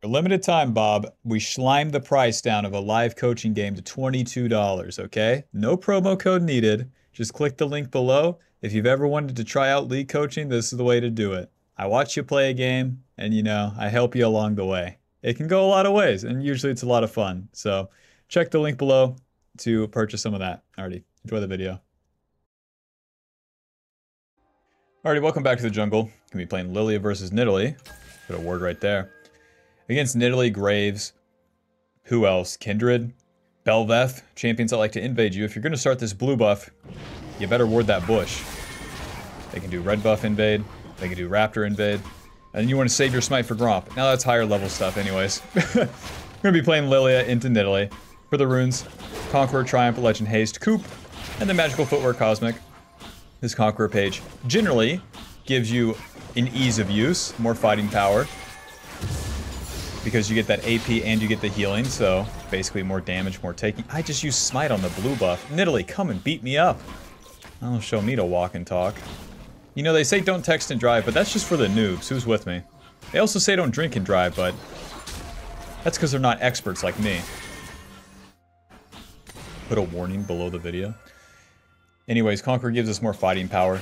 For limited time, Bob, we slimed the price down of a live coaching game to $22, okay? No promo code needed. Just click the link below. If you've ever wanted to try out league coaching, this is the way to do it. I watch you play a game, and I help you along the way. It can go a lot of ways, and usually it's a lot of fun. So check the link below to purchase some of that. Alrighty, enjoy the video. Alrighty, welcome back to the jungle. Gonna be playing Lillia versus Nidalee. Put a word right there. Against Nidalee, Graves, who else? Kindred, Belveth, champions that like to invade you. If you're gonna start this blue buff, you better ward that bush. They can do red buff invade, they can do raptor invade, and then you want to save your smite for Gromp. Now that's higher level stuff anyways. We're gonna be playing Lillia into Nidalee. For the runes, Conqueror, Triumph, Legend, Haste, Coop, and the Magical Footwear Cosmic. This Conqueror page generally gives you an ease of use, more fighting power, because you get that AP and you get the healing, so basically more damage, more taking. I just used Smite on the blue buff. Nidalee, come and beat me up. Don't show me to walk and talk. You know, they say don't text and drive, but that's just for the noobs. Who's with me? They also say don't drink and drive, but that's because they're not experts like me. Put a warning below the video. Anyways, Conqueror gives us more fighting power.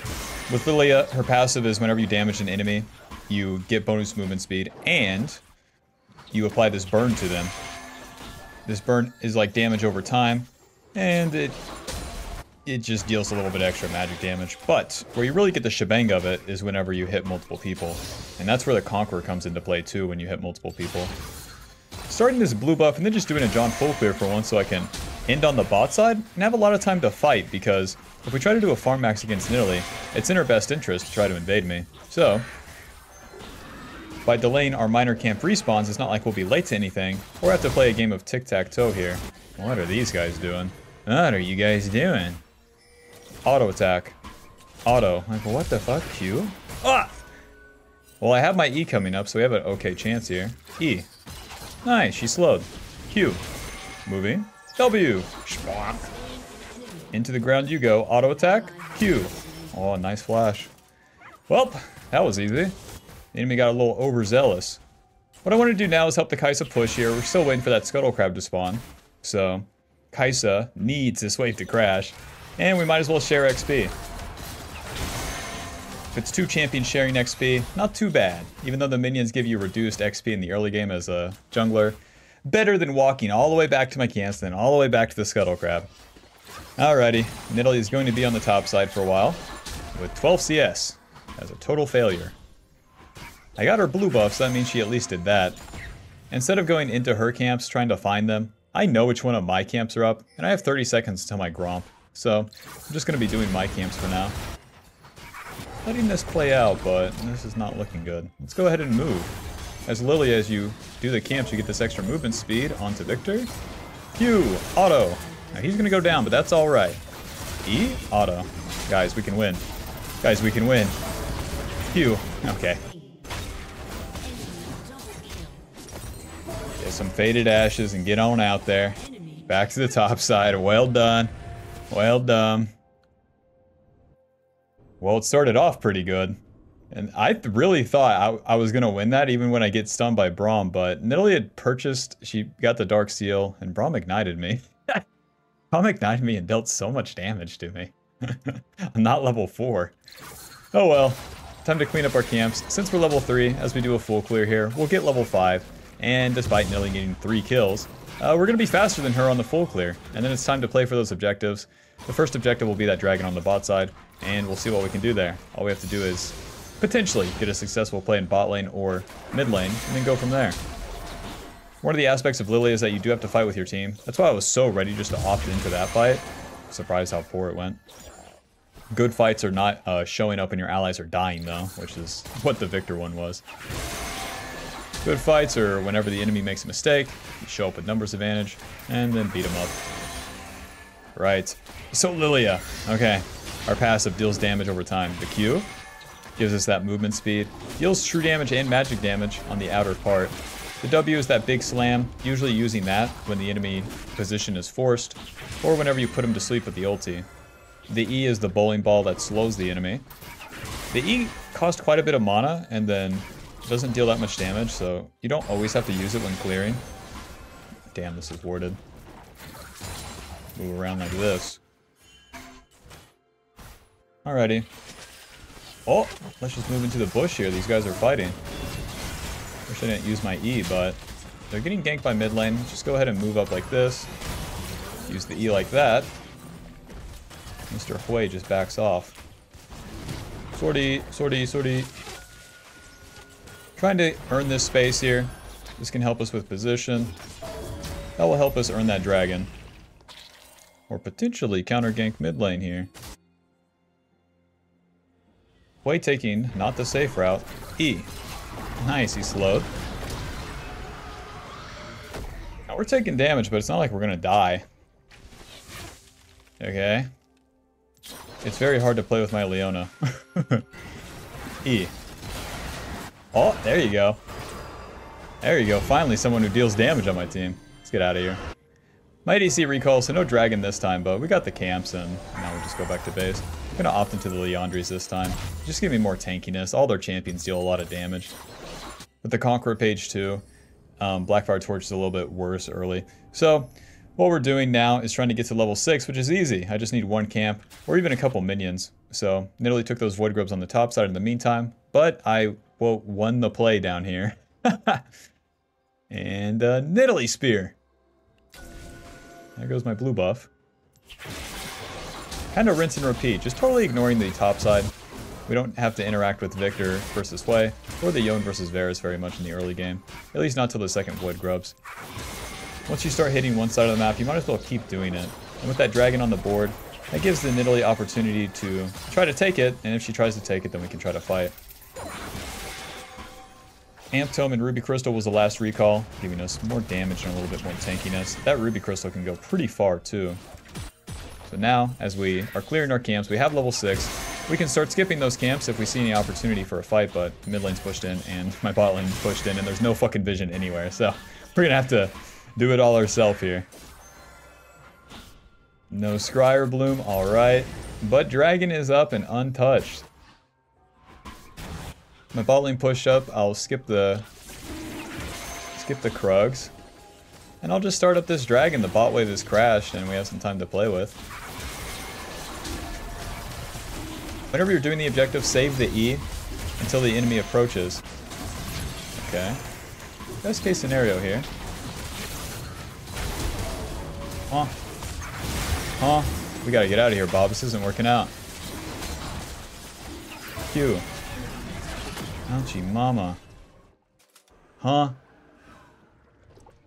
With Lillia, her passive is whenever you damage an enemy, you get bonus movement speed, and you apply this burn to them. This burn is like damage over time, and it just deals a little bit extra magic damage. But where you really get the shebang of it is whenever you hit multiple people. And that's where the Conqueror comes into play too, when you hit multiple people. Starting this blue buff and then just doing a John full clear for once so I can end on the bot side and have a lot of time to fight, because if we try to do a farm max against Nidalee, it's in her best interest to try to invade me. So by delaying our minor camp respawns, it's not like we'll be late to anything, or have to play a game of tic-tac-toe here. What are these guys doing? What are you guys doing? Auto attack. Auto. Like, what the fuck? Q? Ah! Well, I have my E coming up, so we have an okay chance here. E. Nice, she slowed. Q. Moving. W. Schwonk. Into the ground you go. Auto attack. Q. Oh, nice flash. Well, that was easy. The enemy got a little overzealous. What I want to do now is help the Kai'Sa push here. We're still waiting for that Scuttle Crab to spawn. So, Kai'Sa needs this wave to crash. And we might as well share XP. If it's two champions sharing XP, not too bad. Even though the minions give you reduced XP in the early game as a jungler. Better than walking all the way back to my camps, then all the way back to the Scuttle Crab. Alrighty, Nidalee is going to be on the top side for a while. With 12 CS. As a total failure. I got her blue buff, so that means she at least did that. Instead of going into her camps, trying to find them, I know which one of my camps are up, and I have 30 seconds until my Gromp. So, I'm just going to be doing my camps for now. Letting this play out, but this is not looking good. Let's go ahead and move. As Lillia, as you do the camps, you get this extra movement speed onto Victor. Q, auto. Now he's going to go down, but that's alright. E, auto. Guys, we can win. Guys, we can win. Q, okay. Get some faded ashes and get on out there. Back to the top side. Well done. Well done. Well, it started off pretty good. And I really thought I was going to win that even when I get stunned by Braum. But Nidalee had purchased, she got the Dark Seal, and Braum ignited me. Braum ignited me and dealt so much damage to me. I'm not level 4. Oh well. Time to clean up our camps. Since we're level 3, as we do a full clear here, we'll get level 5. And despite Nidalee getting 3 kills, we're going to be faster than her on the full clear. And then it's time to play for those objectives. The first objective will be that dragon on the bot side, and we'll see what we can do there. All we have to do is potentially get a successful play in bot lane or mid lane, and then go from there. One of the aspects of Lillia is that you do have to fight with your team. That's why I was so ready just to opt into that fight. Surprised how poor it went. Good fights are not showing up and your allies are dying though, which is what the Victor one was. Good fights are whenever the enemy makes a mistake, you show up with numbers advantage, and then beat them up. Right. So Lillia. Okay. Our passive deals damage over time. The Q gives us that movement speed. Deals true damage and magic damage on the outer part. The W is that big slam, usually using that when the enemy position is forced, or whenever you put him to sleep with the ulti. The E is the bowling ball that slows the enemy. The E cost quite a bit of mana, and then doesn't deal that much damage, so you don't always have to use it when clearing. Damn, this is warded. Move around like this. Alrighty. Oh, let's just move into the bush here. These guys are fighting. Wish I didn't use my E, but they're getting ganked by mid lane. Just go ahead and move up like this. Use the E like that. Mr. Hui just backs off. Sortie, sortie, sortie. Trying to earn this space here. This can help us with position. That will help us earn that dragon. Or potentially counter gank mid lane here. Hui taking not the safe route. E. Nice, he slowed. Now we're taking damage, but it's not like we're gonna die. Okay. It's very hard to play with my Leona. E. Oh, there you go. There you go. Finally someone who deals damage on my team. Let's get out of here. My ADC recall, so no dragon this time, but we got the camps, and now we'll just go back to base. I'm gonna opt into the Liandry's this time. Just give me more tankiness. All their champions deal a lot of damage. With the Conqueror page 2, Blackfire Torch is a little bit worse early. So, what we're doing now is trying to get to level 6, which is easy. I just need one camp, or even a couple minions. So, Nidalee took those Void Grubs on the top side in the meantime, but I, well, won the play down here. And, Nidalee Spear. There goes my blue buff. Kind of rinse and repeat, just totally ignoring the top side. We don't have to interact with Victor versus Hui, or the Yone versus Varus very much in the early game. At least not till the second Void Grubs. Once you start hitting one side of the map, you might as well keep doing it. And with that dragon on the board, that gives the Nidalee opportunity to try to take it, and if she tries to take it, then we can try to fight. Amp Tome and Ruby Crystal was the last recall, giving us more damage and a little bit more tankiness. That Ruby Crystal can go pretty far too. So now, as we are clearing our camps, we have level 6. We can start skipping those camps if we see any opportunity for a fight, but mid lane's pushed in and my bot lane's pushed in and there's no fucking vision anywhere. So we're gonna have to do it all ourselves here. No Scryer Bloom, alright. But Dragon is up and untouched. My bot lane pushed up, I'll skip the Krugs. And I'll just start up this Dragon. The bot wave has crashed and we have some time to play with. Whenever you're doing the objective, save the E until the enemy approaches. Okay. Best case scenario here. Huh. Huh. We gotta get out of here, Bob. This isn't working out. Q. Ouchie mama. Huh?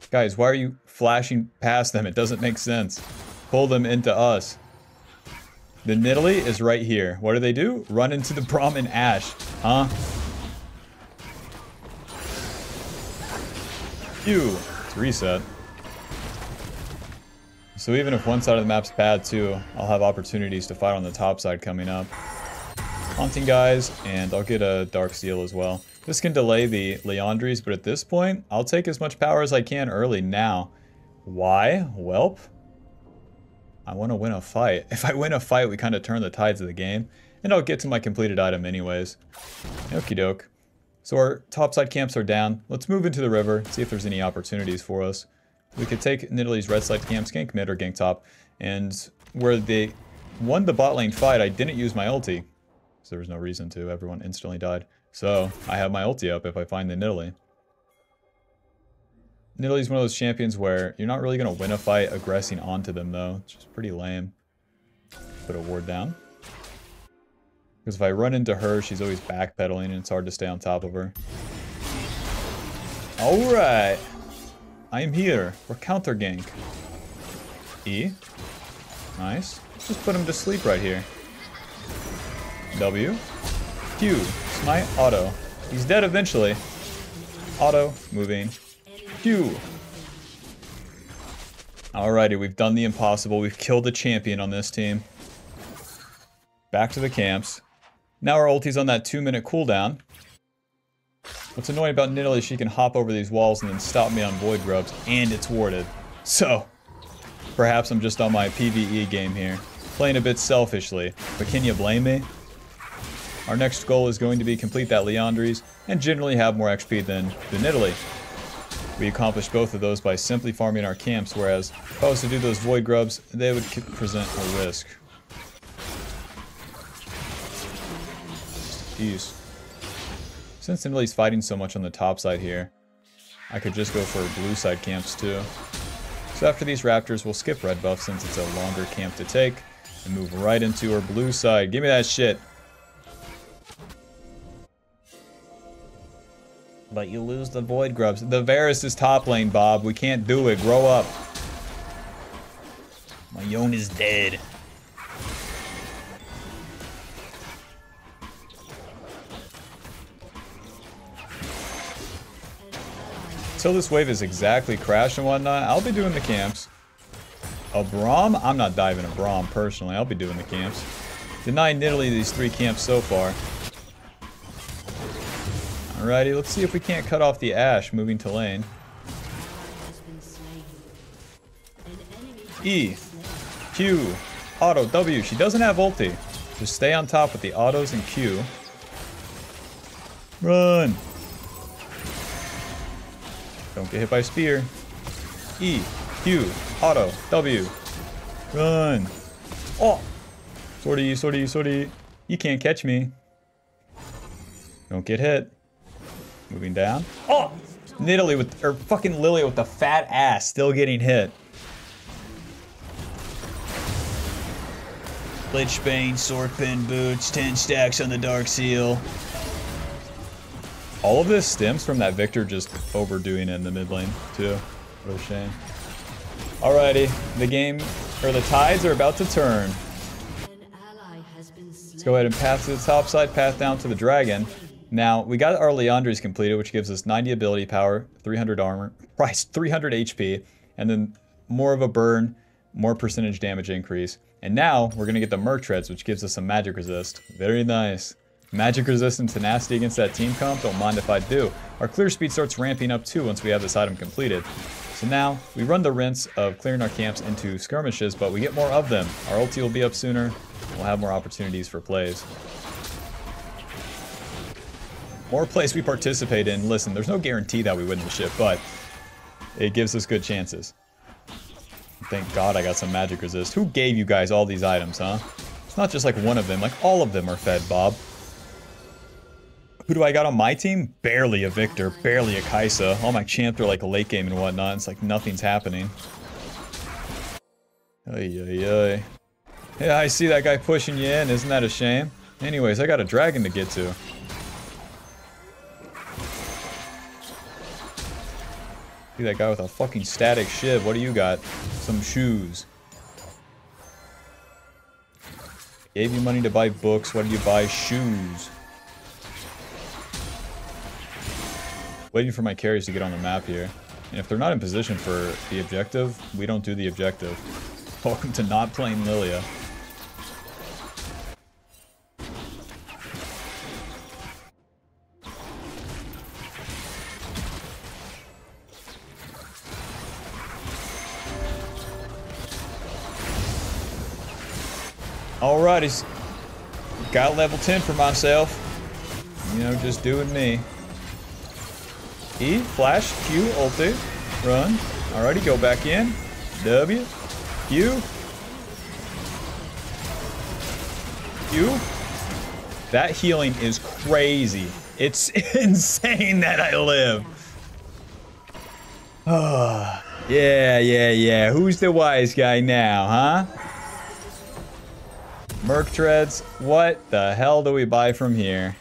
Guys, why are you flashing past them? It doesn't make sense. Pull them into us. The Nidalee is right here. What do? Run into the Braum and Ashe. Huh? Phew. It's reset. So even if one side of the map's bad too, I'll have opportunities to fight on the top side coming up. Haunting guys, and I'll get a Dark Seal as well. This can delay the Liandry's, but at this point, I'll take as much power as I can early now. Why? Welp? I want to win a fight. If I win a fight, we kind of turn the tides of the game, and I'll get to my completed item anyways. Okie doke. So our topside camps are down. Let's move into the river, see if there's any opportunities for us. We could take Nidalee's red side camps, gank mid or gank top, and where they won the bot lane fight, I didn't use my ulti. So there was no reason to. Everyone instantly died. So I have my ulti up if I find the Nidalee. Nidalee's one of those champions where you're not really going to win a fight aggressing onto them though. It's just pretty lame. Put a ward down. Because if I run into her, she's always backpedaling and it's hard to stay on top of her. Alright. I am here for counter gank. E. Nice. Let's just put him to sleep right here. W. Q. Smite. Auto. He's dead eventually. Auto. Moving. Q. Alrighty, we've done the impossible. We've killed the champion on this team. Back to the camps. Now our ulti's on that 2-minute cooldown. What's annoying about Nidalee is she can hop over these walls and then stop me on Void Grubs, and it's warded. So, perhaps I'm just on my PvE game here. Playing a bit selfishly, but can you blame me? Our next goal is going to be complete that Liandry's and generally have more XP than Italy. We accomplished both of those by simply farming our camps, whereas if I was to do those void grubs, they would present a risk. Jeez. Since Italy's fighting so much on the top side here, I could just go for blue side camps too. So after these raptors, we'll skip red buff since it's a longer camp to take and move right into our blue side. Give me that shit. But you lose the void grubs. The Varus is top lane, Bob. We can't do it. Grow up. My Yone is dead. Until this wave is exactly crashed and whatnot, I'll be doing the camps. A Braum? I'm not diving a Braum personally. I'll be doing the camps. Denying Italy these 3 camps so far. Alrighty, let's see if we can't cut off the Ashe moving to lane. E, Q, auto, W. She doesn't have ulti. Just stay on top with the autos and Q. Run! Don't get hit by spear. E, Q, auto, W. Run! Oh! Sortie, sortie, sortie. You can't catch me. Don't get hit. Moving down. Oh! Nidalee with, or fucking Lillia with the fat ass still getting hit. Lichbane, Swordpin boots, 10 stacks on the Dark Seal. All of this stems from that Victor just overdoing it in the mid lane, too. What a shame. Alrighty, the game, or the tides are about to turn. Let's go ahead and path to the top side, path down to the dragon. Now, we got our Liandry's completed, which gives us 90 ability power, 300 armor, price 300 HP, and then more of a burn, more percentage damage increase. And now, we're going to get the Merc Treads, which gives us some magic resist. Very nice. Magic resist and tenacity against that team comp, don't mind if I do. Our clear speed starts ramping up too once we have this item completed. So now, we run the rinse of clearing our camps into skirmishes, but we get more of them. Our ulti will be up sooner, we'll have more opportunities for plays. More plays we participate in, listen, there's no guarantee that we win the shit, but it gives us good chances. Thank God I got some magic resist. Who gave you guys all these items, huh? It's not just like one of them, like all of them are fed, Bob. Who do I got on my team? Barely a Victor, barely a Kaisa. All my champs are like late game and whatnot. It's like nothing's happening. Ay, ay, ay. Yeah, I see that guy pushing you in. Isn't that a shame? Anyways, I got a dragon to get to. See that guy with a fucking static shiv. What do you got? Some shoes. Gave you money to buy books. Why do you buy shoes? Waiting for my carries to get on the map here. And if they're not in position for the objective, we don't do the objective. Welcome to not playing Lillia. Alrighty, got level 10 for myself. You know, just doing me. E, flash, Q, ulti, run. Alrighty, go back in. W, Q. Q. That healing is crazy. It's insane that I live. Oh, yeah. Who's the wise guy now, huh? Merc Treads, what the hell do we buy from here?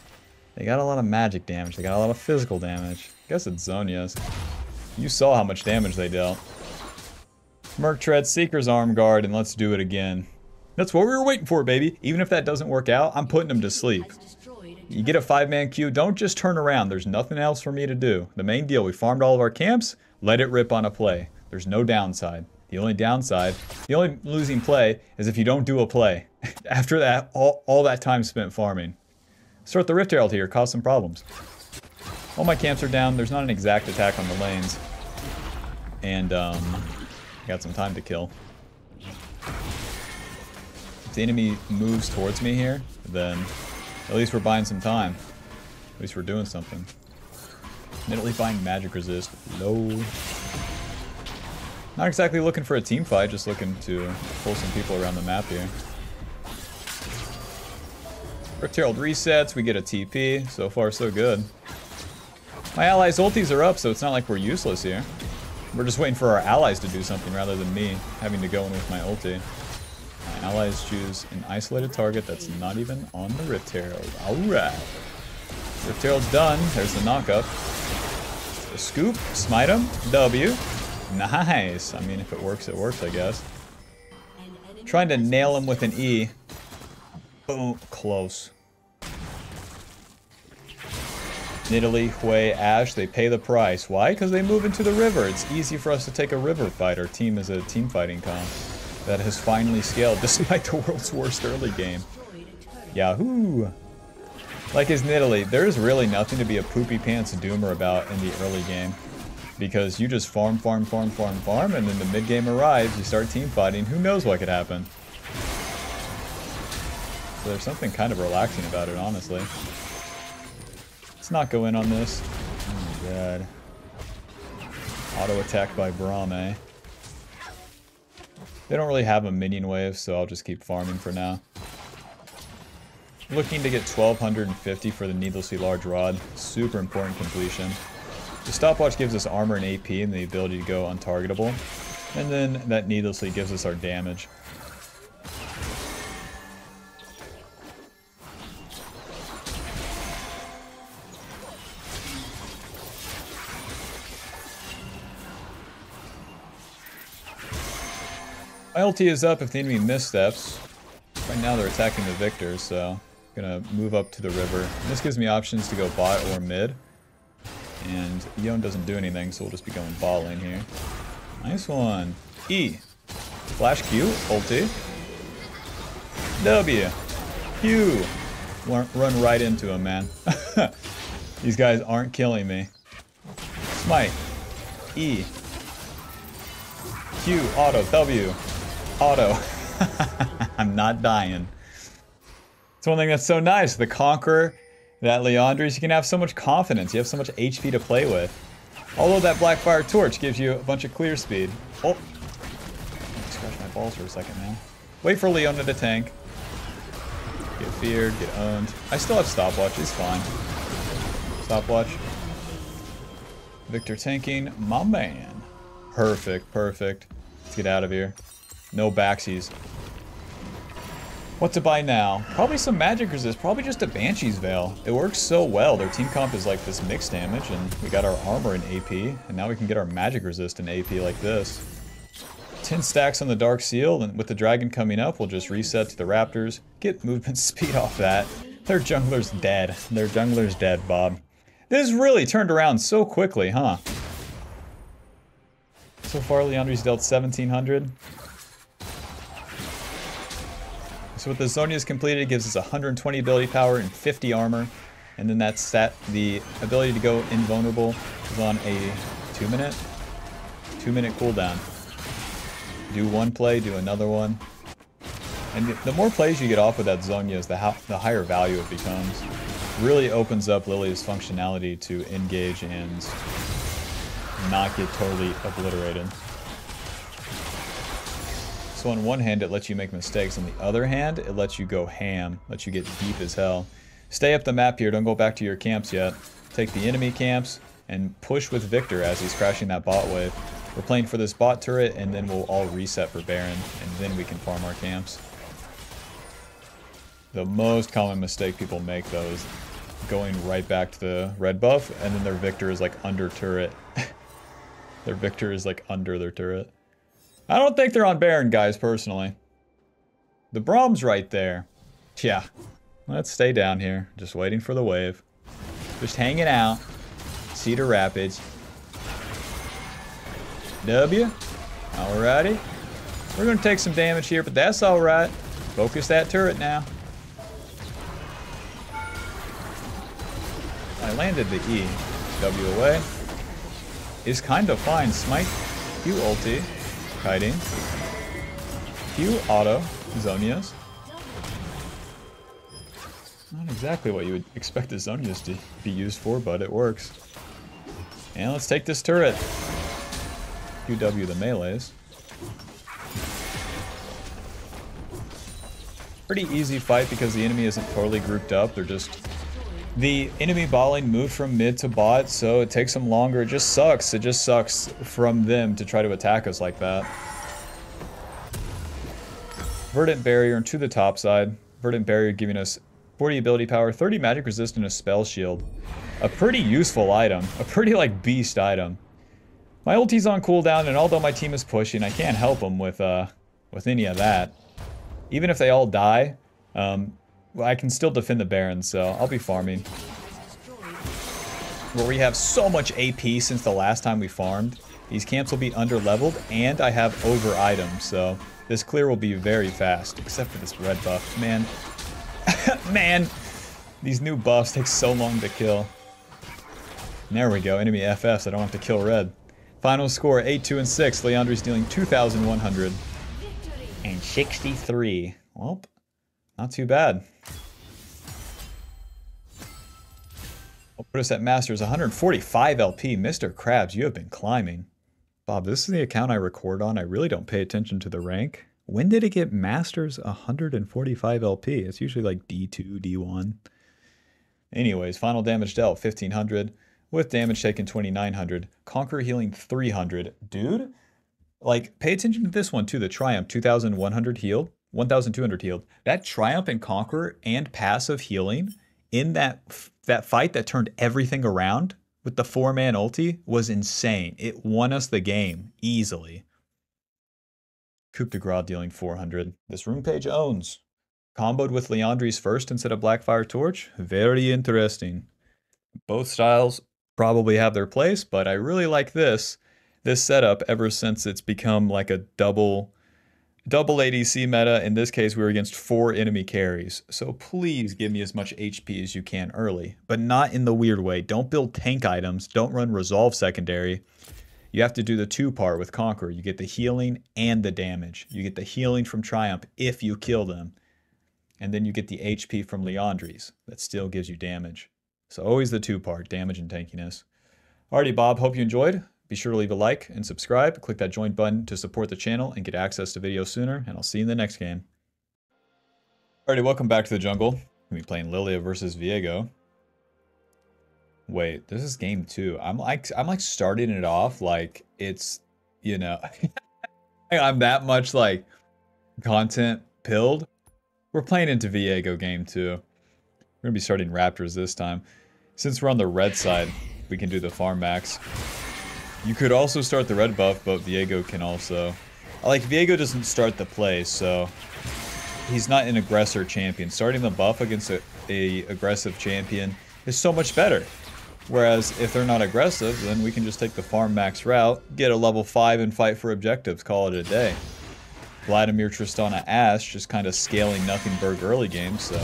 They got a lot of magic damage, they got a lot of physical damage. I guess it's Zhonya's. You saw how much damage they dealt. Merc Treads, Seeker's Arm Guard, and let's do it again. That's what we were waiting for, baby. Even if that doesn't work out, I'm putting them to sleep. You get a 5-man queue, don't just turn around. There's nothing else for me to do. The main deal, we farmed all of our camps, let it rip on a play. There's no downside. The only downside, the only losing play, is if you don't do a play. After that, all that time spent farming. Start the Rift Herald here, cause some problems. All my camps are down, there's not an exact attack on the lanes. And, got some time to kill. If the enemy moves towards me here, then At least we're buying some time. At least we're doing something. Immediately buying magic resist. Low. Not exactly looking for a team fight, just looking to pull some people around the map here. Rift Herald resets, we get a TP. So far, so good. My allies' ultis are up, so it's not like we're useless here. We're just waiting for our allies to do something rather than me having to go in with my ulti. My allies choose an isolated target that's not even on the Rift Herald. Alright. Rift Herald's done. There's the knockup. A scoop, smite him, W. Nice. I mean, if it works, I guess. Trying to nail him with an E. Boom. Close. Nidalee, Hui, Ashe, they pay the price. Why? Because they move into the river. It's easy for us to take a river fight. Our team is a team fighting comp that has finally scaled despite the world's worst early game. Yahoo! Like his Nidalee, there's really nothing to be a poopy pants doomer about in the early game. Because you just farm, and then the mid-game arrives, you start team fighting, who knows what could happen. So there's something kind of relaxing about it, honestly. Let's not go in on this. Oh my god. Auto attack by Brahme. They don't really have a minion wave, so I'll just keep farming for now. Looking to get 1250 for the needlessly large rod. Super important completion. The stopwatch gives us armor and AP and the ability to go untargetable. And then that needlessly gives us our damage. My ulti is up if the enemy missteps. Right now they're attacking the Victor, so I'm gonna move up to the river. And this gives me options to go bot or mid. And Yone doesn't do anything, so we'll just be going bot lane here. Nice one. E. Flash Q, ulti. W. Q. Run right into him, man. These guys aren't killing me. Smite. E. Q, auto, W. Auto. I'm not dying. It's one thing that's so nice. The Conqueror, that Leandris, you can have so much confidence. You have so much HP to play with. Although that Blackfire Torch gives you a bunch of clear speed. Oh. Scratch my balls for a second, man. Wait for Leona to tank. Get feared, get owned. I still have stopwatch, it's fine. Stopwatch. Victor tanking, my man. Perfect, perfect. Let's get out of here. No backsies. What to buy now? Probably some magic resist, probably just a Banshee's Veil. It works so well. Their team comp is like this mixed damage, and we got our armor in AP, and now we can get our magic resist in AP like this. 10 stacks on the Dark Seal, and with the dragon coming up, we'll just reset to the Raptors, get movement speed off that. Their jungler's dead. Their jungler's dead, Bob. This really turned around so quickly, huh? So far, Leandri's dealt 1700. So with the Zonia's completed, it gives us 120 ability power and 50 armor. And then that's the ability to go invulnerable is on a 2-minute cooldown. Do one play, do another one. And the more plays you get off with that Zonia, the higher value it becomes. Really opens up Lillia's functionality to engage and not get totally obliterated. So on one hand, it lets you make mistakes. On the other hand, it lets you go ham. Lets you get deep as hell. Stay up the map here. Don't go back to your camps yet. Take the enemy camps and push with Victor as he's crashing that bot wave. We're playing for this bot turret, and then we'll all reset for Baron, and then we can farm our camps. The most common mistake people make, though, is going right back to the red buff, and then their Victor is like under turret. Their Victor is like under their turret. I don't think they're on Baron, guys, personally. The Brahm's right there. Yeah. Let's stay down here. Just waiting for the wave. Just hanging out. Cedar Rapids. W. Alrighty. We're going to take some damage here, but that's alright. Focus that turret now. I landed the E. W away. Is kind of fine. Smite. Q ulti. Kiting. Q auto. Zonias. Not exactly what you would expect the Zonias to be used for, but it works. And let's take this turret. QW the melees. Pretty easy fight because the enemy isn't totally grouped up. They're just... The enemy bot lane moved from mid to bot, so it takes them longer. It just sucks. It just sucks from them to try to attack us like that. Verdant Barrier to the top side. Verdant Barrier giving us 40 ability power, 30 magic resist, and a spell shield. A pretty useful item. A pretty, like, beast item. My ulti's on cooldown, and although my team is pushing, I can't help them with any of that. Even if they all die, I can still defend the Baron, so I'll be farming. Where we have so much AP since the last time we farmed. These camps will be under-leveled, and I have over items, so this clear will be very fast, except for this red buff. Man. Man! These new buffs take so long to kill. There we go, enemy FFs, I don't have to kill red. Final score, 8-2 and 6. Leandri's dealing 2,163. Well, not too bad. I'll put us at Masters 145 LP. Mr. Krabs, you have been climbing. Bob, this is the account I record on. I really don't pay attention to the rank. When did it get Masters 145 LP? It's usually like D2, D1. Anyways, final damage dealt 1,500. With damage taken 2,900. Conquer healing 300. Dude, like, pay attention to this one too. The Triumph, 2,100 healed. 1,200 healed. That Triumph and Conquer and passive healing in that fight that turned everything around with the 4-man ulti was insane. It won us the game easily. Coup de Grace dealing 400. This rune page owns. Comboed with Leandri's first instead of Blackfire Torch. Very interesting. Both styles probably have their place, but I really like this setup ever since it's become like a double ADC meta. In this case, we were against 4 enemy carries. So please give me as much HP as you can early, but not in the weird way. Don't build tank items. Don't run Resolve secondary. You have to do the 2-part with Conquer. You get the healing and the damage. You get the healing from Triumph if you kill them. And then you get the HP from Leandri's. That still gives you damage. So always the 2-part, damage and tankiness. Alrighty, Bob, hope you enjoyed. Be sure to leave a like and subscribe. Click that join button to support the channel and get access to videos sooner, and I'll see you in the next game. Alrighty, welcome back to the jungle. We'll be playing Lillia versus Viego. Wait, this is game 2. I'm like starting it off like it's, you know, I'm that much like content pilled. We're playing into Viego game 2. We're gonna be starting Raptors this time. Since we're on the red side, we can do the farm max. You could also start the red buff, but Viego can also... Like, Viego doesn't start the play, so... He's not an aggressor champion. Starting the buff against a aggressive champion is so much better. Whereas, if they're not aggressive, then we can just take the farm max route, get a level 5 and fight for objectives, call it a day. Vladimir, Tristana, Ashe just kind of scaling nothing Berg early game, so...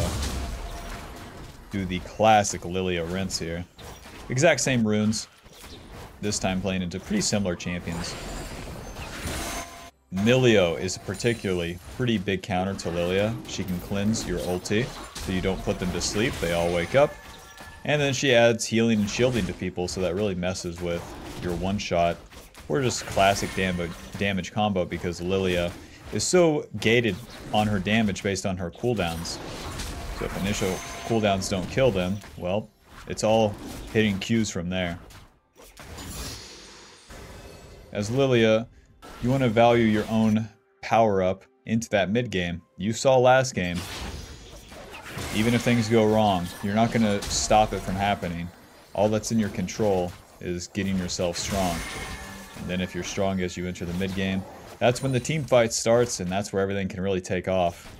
Do the classic Lillia rinse here. Exact same runes. This time playing into pretty similar champions. Milio is a particularly pretty big counter to Lillia. She can cleanse your ulti, so you don't put them to sleep, they all wake up. And then she adds healing and shielding to people, so that really messes with your one-shot, or just classic damage combo, because Lillia is so gated on her damage based on her cooldowns. So if initial cooldowns don't kill them, well, it's all hitting Qs from there. As Lillia, you want to value your own power-up into that mid-game. You saw last game. Even if things go wrong, you're not going to stop it from happening. All that's in your control is getting yourself strong. And then if you're strong as you enter the mid-game, that's when the team fight starts, and that's where everything can really take off.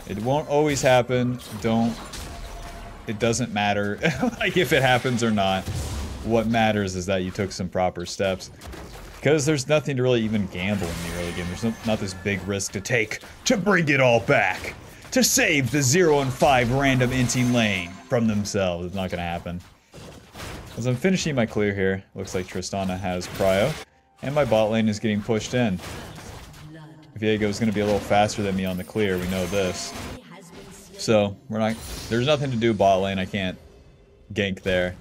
It won't always happen. It doesn't matter like if it happens or not. What matters is that you took some proper steps. Because there's nothing to really even gamble in the early game. There's not this big risk to take to bring it all back. To save the 0 and 5 random inting lane from themselves. It's not going to happen. As I'm finishing my clear here, looks like Tristana has prio. And my bot lane is getting pushed in. Viego is going to be a little faster than me on the clear, we know this. So, there's nothing to do bot lane. I can't gank there.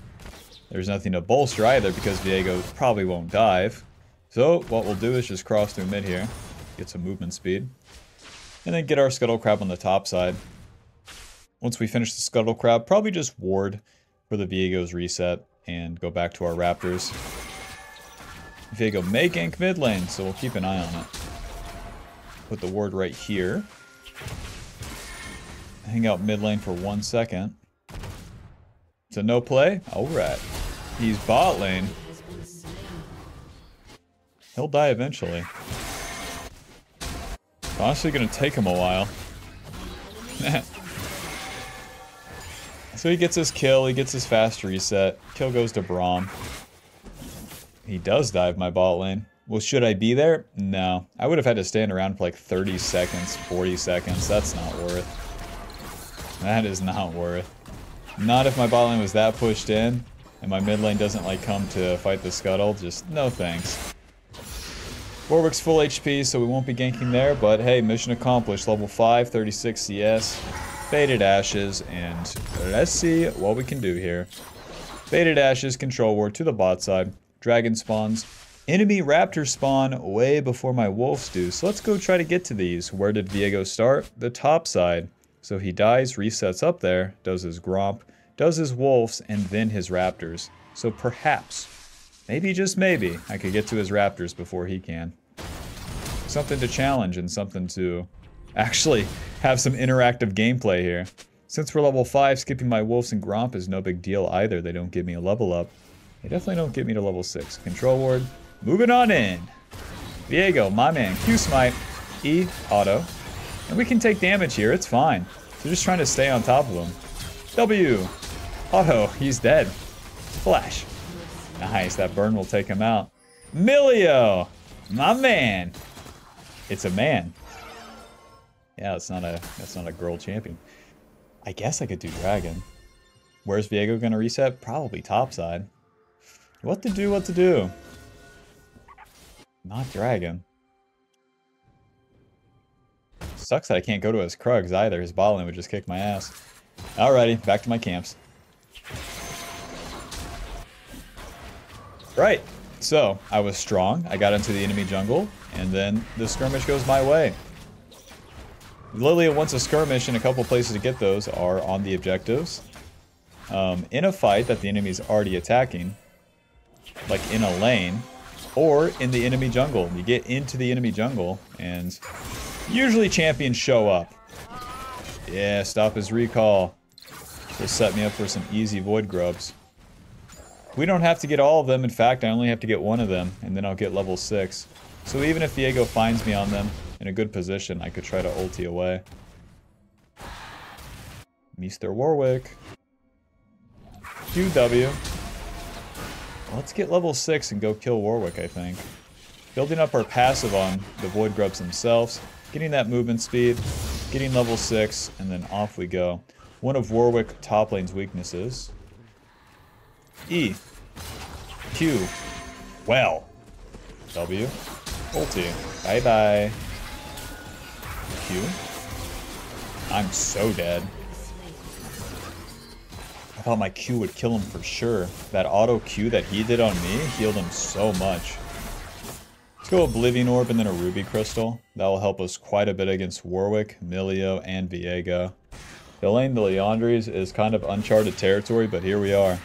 There's nothing to bolster either because Viego probably won't dive. So, what we'll do is just cross through mid here. Get some movement speed. And then get our Scuttle Crab on the top side. Once we finish the Scuttle Crab, probably just ward for the Viego's reset and go back to our Raptors. Viego may gank mid lane, so we'll keep an eye on it. Put the ward right here. Hang out mid lane for 1 second. It's a no play? Alright. He's bot lane. He'll die eventually. It's honestly gonna take him a while. So he gets his kill, he gets his fast reset. Kill goes to Braum. He does dive my bot lane. Well, should I be there? No. I would have had to stand around for like 30 seconds, 40 seconds. That's not worth. That is not worth. Not if my bot lane was that pushed in, and my mid lane doesn't like come to fight the Scuttle. Just no thanks. Warwick's full HP, so we won't be ganking there, but hey, mission accomplished. Level 5, 36 CS, Faded Ashes, and let's see what we can do here. Faded Ashes, control ward to the bot side. Dragon spawns. Enemy Raptor spawn way before my wolves do, so let's go try to get to these. Where did Viego start? The top side. So he dies, resets up there, does his Gromp, does his wolves, and then his Raptors. So perhaps, maybe just maybe, I could get to his Raptors before he can. Something to challenge and something to actually have some interactive gameplay here. Since we're level 5, skipping my wolves and Gromp is no big deal either. They don't give me a level up. They definitely don't get me to level 6. Control ward. Moving on in. Viego, my man. Q smite. E, auto. And we can take damage here. It's fine. So just trying to stay on top of him. W. Auto. He's dead. Flash. Nice. That burn will take him out. Milio. My man. It's a man. Yeah, that's not a girl champion. I guess I could do dragon. Where's Viego gonna reset? Probably topside. What to do, what to do? Not dragon. Sucks that I can't go to his Krugs either. His bot lane would just kick my ass. Alrighty, back to my camps. Right, so I was strong. I got into the enemy jungle, and then the skirmish goes my way. Lillia wants a skirmish, and a couple places to get those are on the objectives. In a fight that the enemy's already attacking, like in a lane, or in the enemy jungle. You get into the enemy jungle, and usually champions show up. Yeah, stop his recall. Will set me up for some easy void grubs. We don't have to get all of them. In fact, I only have to get one of them, and then I'll get level 6. So even if Viego finds me on them in a good position, I could try to ulti away. Mr. Warwick. QW. Let's get level 6 and go kill Warwick, I think. Building up our passive on the Void Grubs themselves, getting that movement speed, getting level 6, and then off we go. One of Warwick top lane's weaknesses. E. Q. Well. W. Ulti. Bye-bye. Q. I'm so dead. I thought my Q would kill him for sure. That auto Q that he did on me healed him so much. Let's go Oblivion Orb and then a Ruby Crystal. That will help us quite a bit against Warwick, Milio, and Viego. The lane the Leandries is kind of uncharted territory, but here we are.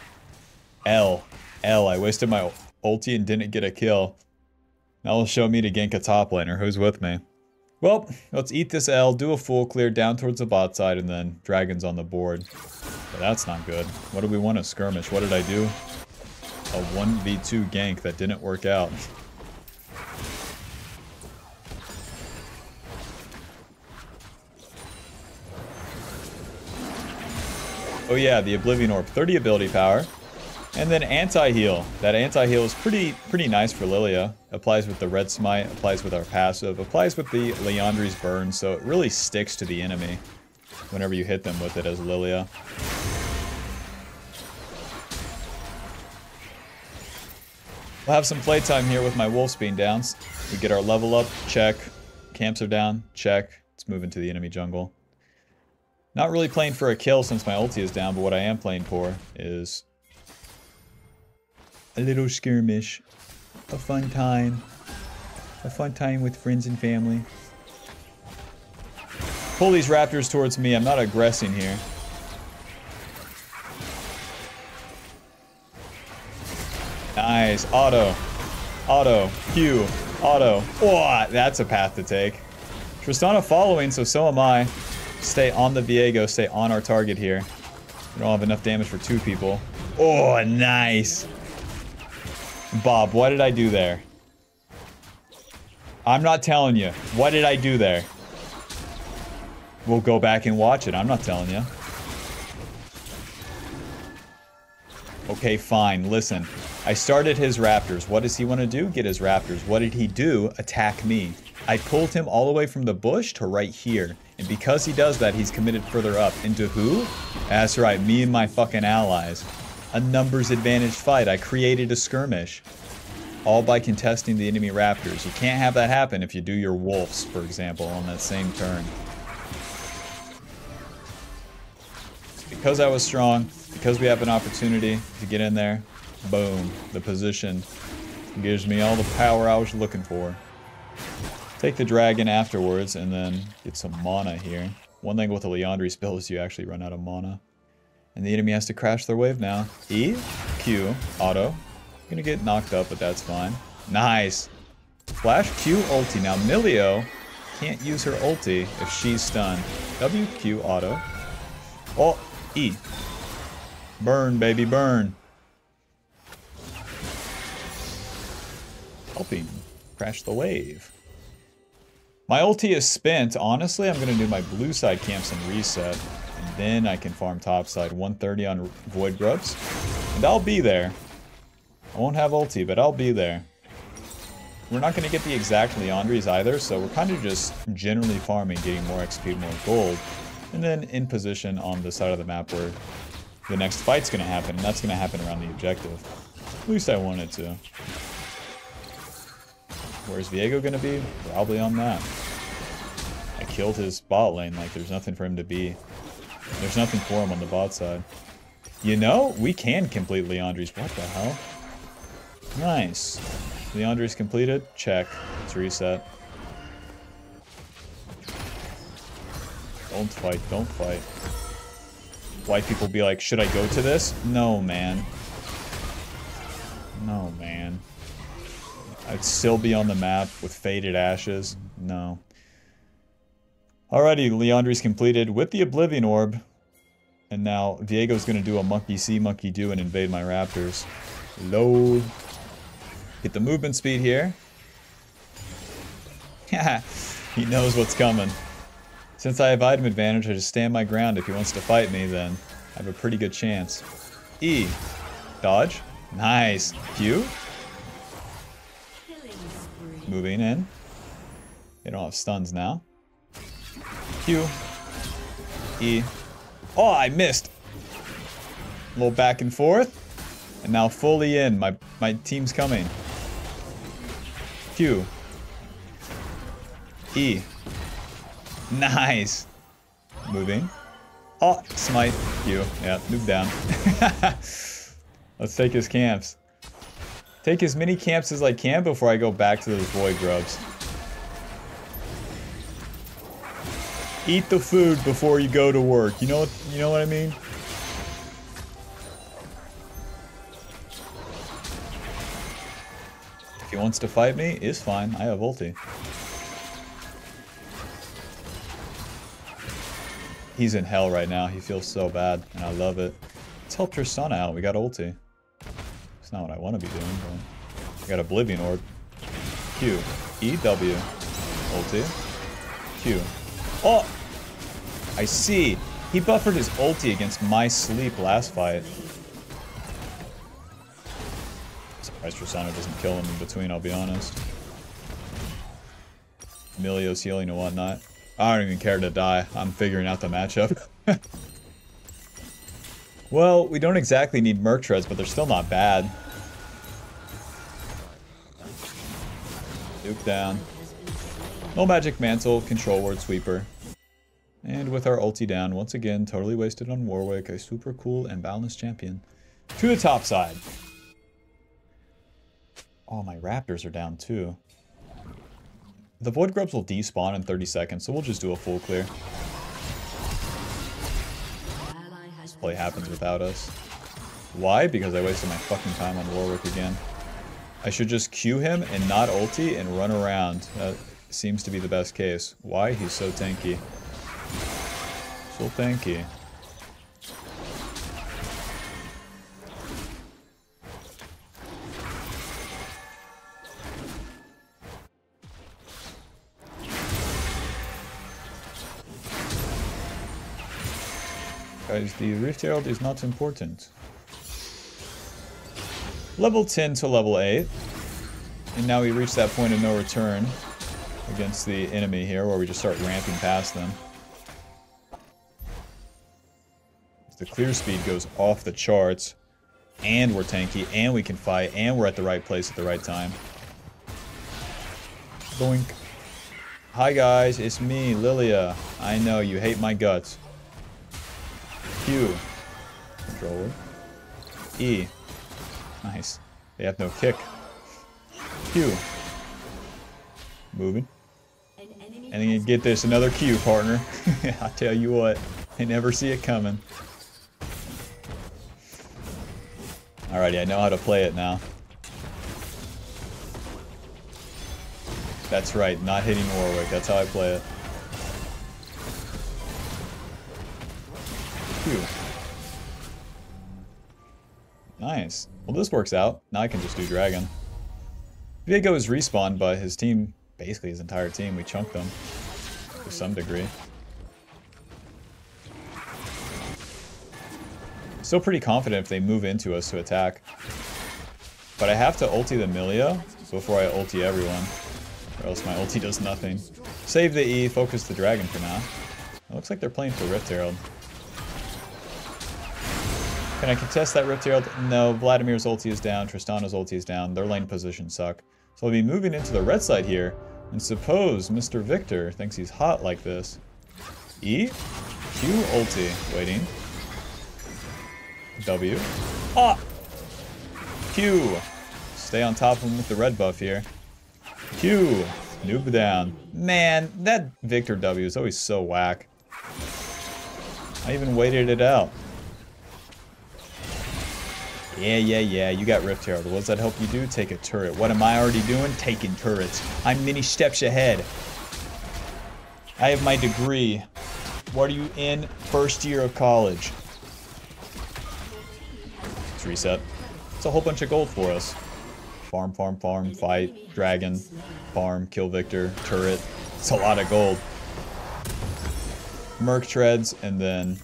L. I wasted my ulti and didn't get a kill. Now will show me to gank a top laner. Who's with me? Well, let's eat this L, do a full clear down towards the bot side, and then dragons on the board. But that's not good. What do we want to skirmish? What did I do? A 1v2 gank that didn't work out. Oh yeah, the Oblivion Orb, 30 ability power. And then anti-heal. That anti-heal is pretty nice for Lillia. Applies with the red smite, applies with our passive, applies with the Leandri's burn, so it really sticks to the enemy whenever you hit them with it as Lillia. We'll have some playtime here with my Wolfsbane downs. We get our level up, check. Camps are down, check. Let's move into the enemy jungle. Not really playing for a kill since my ulti is down, but what I am playing for is a little skirmish. A fun time. A fun time with friends and family. Pull these raptors towards me. I'm not aggressing here. Nice. Auto. Auto. Q. Auto. Oh, that's a path to take. Tristana following, so am I. Stay on the Viego. Stay on our target here. We don't have enough damage for 2 people. Oh, nice. Bob, what did I do there? I'm not telling you. What did I do there? We'll go back and watch it. I'm not telling you. Okay, fine. Listen. I started his raptors. What does he want to do? Get his raptors. What did he do? Attack me. I pulled him all the way from the bush to right here. And because he does that, he's committed further up. Into who? That's right, me and my fucking allies. A numbers advantage fight. I created a skirmish. All by contesting the enemy raptors. You can't have that happen if you do your wolves, for example, on that same turn. Because I was strong, because we have an opportunity to get in there, boom, the position gives me all the power I was looking for. Take the dragon afterwards and then get some mana here. One thing with the Liandry spell is you actually run out of mana. And the enemy has to crash their wave now. E, Q, auto. Gonna get knocked up, but that's fine. Nice. Flash Q ulti. Now Milio can't use her ulti if she's stunned. W, Q, auto. Oh, E. Burn, baby, burn. Helping crash the wave. My ulti is spent. Honestly, I'm gonna do my blue side camps and reset. And then I can farm top side. 130 on Void Grubs. And I'll be there. I won't have ulti, but I'll be there. We're not going to get the exact Liandry's either, so we're kind of just generally farming, getting more XP, more gold. And then in position on the side of the map where the next fight's going to happen, and that's going to happen around the objective. At least I wanted to. Where's Viego going to be? Probably on that. I killed his bot lane, like there's nothing for him to be. There's nothing for him on the bot side. You know, we can complete Liandry's. What the hell? Nice. Liandry's completed. Check. Let's reset. Don't fight. Don't fight. White people be like, should I go to this? No, man. No, man. I'd still be on the map with faded ashes. No. Alrighty, Liandry's completed with the Oblivion Orb. And now Viego's gonna do a monkey see, monkey do and invade my raptors. Load. Get the movement speed here. He knows what's coming. Since I have item advantage, I just stand my ground. If he wants to fight me, then I have a pretty good chance. E. Dodge. Nice. Q. Moving in. They don't have stuns now. Q. E. Oh, I missed. A little back and forth. And now fully in. My team's coming. Q. E. Nice. Moving. Oh, smite. Q. Yeah, move down. Let's take his camps. Take as many camps as I can before I go back to those void grubs. Eat the food before you go to work. You know what I mean? If he wants to fight me, it's fine. I have ulti. He's in hell right now. He feels so bad, and I love it. Let's help Tristana out. We got ulti. It's not what I want to be doing, but... I got Oblivion Orb. Q. E. W. Ulti. Q. Oh! I see. He buffered his ulti against my sleep last fight. Surprised Tristana doesn't kill him in between, I'll be honest. Emilio's healing and whatnot. I don't even care to die. I'm figuring out the matchup. Well, we don't exactly need Merc Treads, but they're still not bad. Nuke down. No Magic Mantle, Control Word Sweeper. And with our ulti down, once again, totally wasted on Warwick, a super cool and balanced champion. To the top side. Oh, my raptors are down too. The Void Grubs will despawn in 30 seconds, so we'll just do a full clear. This play happens without us. Why? Because I wasted my fucking time on Warwick again. I should just Q him and not ulti and run around. That seems to be the best case. Why? He's so tanky. So tanky. Guys, the Rift Herald is not important. Level 10 to level 8. And now we reach that point of no return against the enemy here, where we just start ramping past them. The clear speed goes off the charts, and we're tanky, and we can fight, and we're at the right place at the right time. Boink. Hi guys, it's me, Lillia. I know, you hate my guts. Q. Controller. E. Nice. They have no kick. Q. Moving. And then you get this, another Q, partner. I tell you what, I never see it coming. Alrighty, I know how to play it now. That's right, not hitting Warwick, that's how I play it. Q. Nice. Well, this works out. Now I can just do Dragon. Viego is respawned, but his team, basically his entire team, we chunked them to some degree. Still pretty confident if they move into us to attack. But I have to ulti the Lillia before I ulti everyone, or else my ulti does nothing. Save the E, focus the Dragon for now. It looks like they're playing for Rift Herald. Can I contest that Rift Herald? No, Vladimir's ulti is down, Tristana's ulti is down, their lane positions suck. So I'll be moving into the red side here, and suppose Mr. Victor thinks he's hot like this. E, Q, ulti, waiting. W, ah! Q, stay on top of him with the red buff here. Q, noob down. Man, that Victor W is always so whack. I even waited it out. Yeah, you got Rift Herald. What does that help you do? Take a turret. What am I already doing? Taking turrets. I'm many steps ahead. I have my degree. What are you in? First year of college. Let's reset. It's a whole bunch of gold for us. Farm, fight, dragon, farm, kill Victor, turret. It's a lot of gold. Merc treads, and then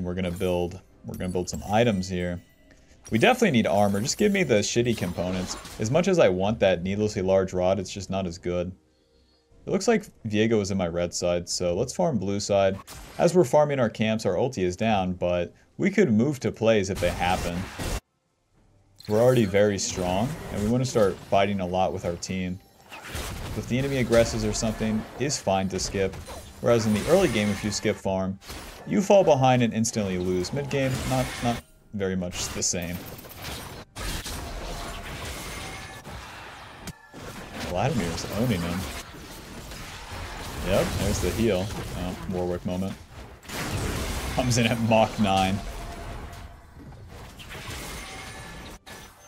we're gonna build some items here. We definitely need armor. Just give me the shitty components. As much as I want that needlessly large rod, it's just not as good. It looks like Viego is in my red side, so let's farm blue side. As we're farming our camps, our ulti is down, but we could move to plays if they happen. We're already very strong, and we want to start fighting a lot with our team. If the enemy aggresses or something, it's fine to skip. Whereas in the early game, if you skip farm, you fall behind and instantly lose. Mid game, not very much the same. Vladimir's owning him. Yep, there's the heal. Oh, Warwick moment. Comes in at Mach 9.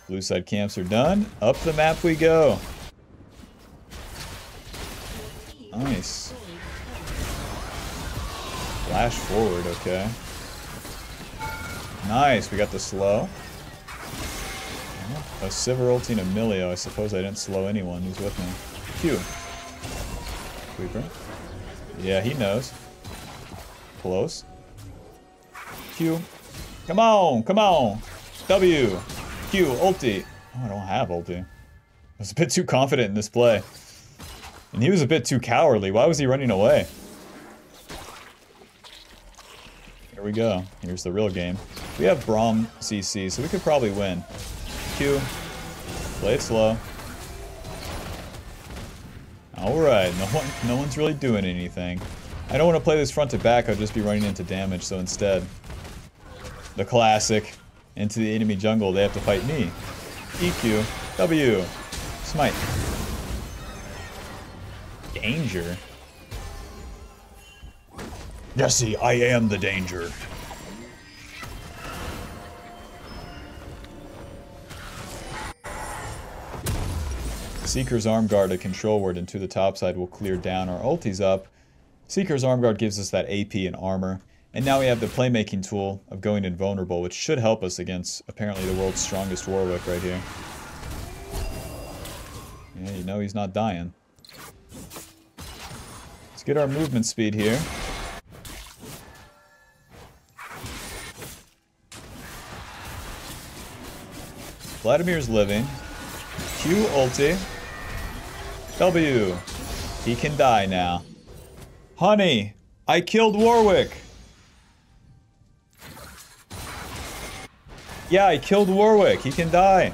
Blue side camps are done. Up the map we go. Nice. Flash forward, okay. Nice, we got the slow. A Sivir ulti and a Milio. I suppose I didn't slow anyone who's with me. Q. Sweeper. Yeah, he knows. Close. Q. Come on, come on. W. Q, ulti. Oh, I don't have ulti. I was a bit too confident in this play. And he was a bit too cowardly. Why was he running away? Here we go. Here's the real game. We have Braum CC, so we could probably win. Q. Play it slow. I Alright, no one's really doing anything. I don't want to play this front to back, I'll just be running into damage, so instead... The classic. Into the enemy jungle, they have to fight me. EQ. W. Smite. Danger? Jesse, I am the danger. Seeker's Arm Guard, a control word into the top side will clear down. Our ulti's up. Seeker's Arm Guard gives us that AP and armor. And now we have the playmaking tool of going invulnerable, which should help us against apparently the world's strongest Warwick right here. Yeah, you know he's not dying. Let's get our movement speed here. Vladimir's living. Q ulti. W. He can die now. Honey, I killed Warwick. Yeah, I killed Warwick. He can die.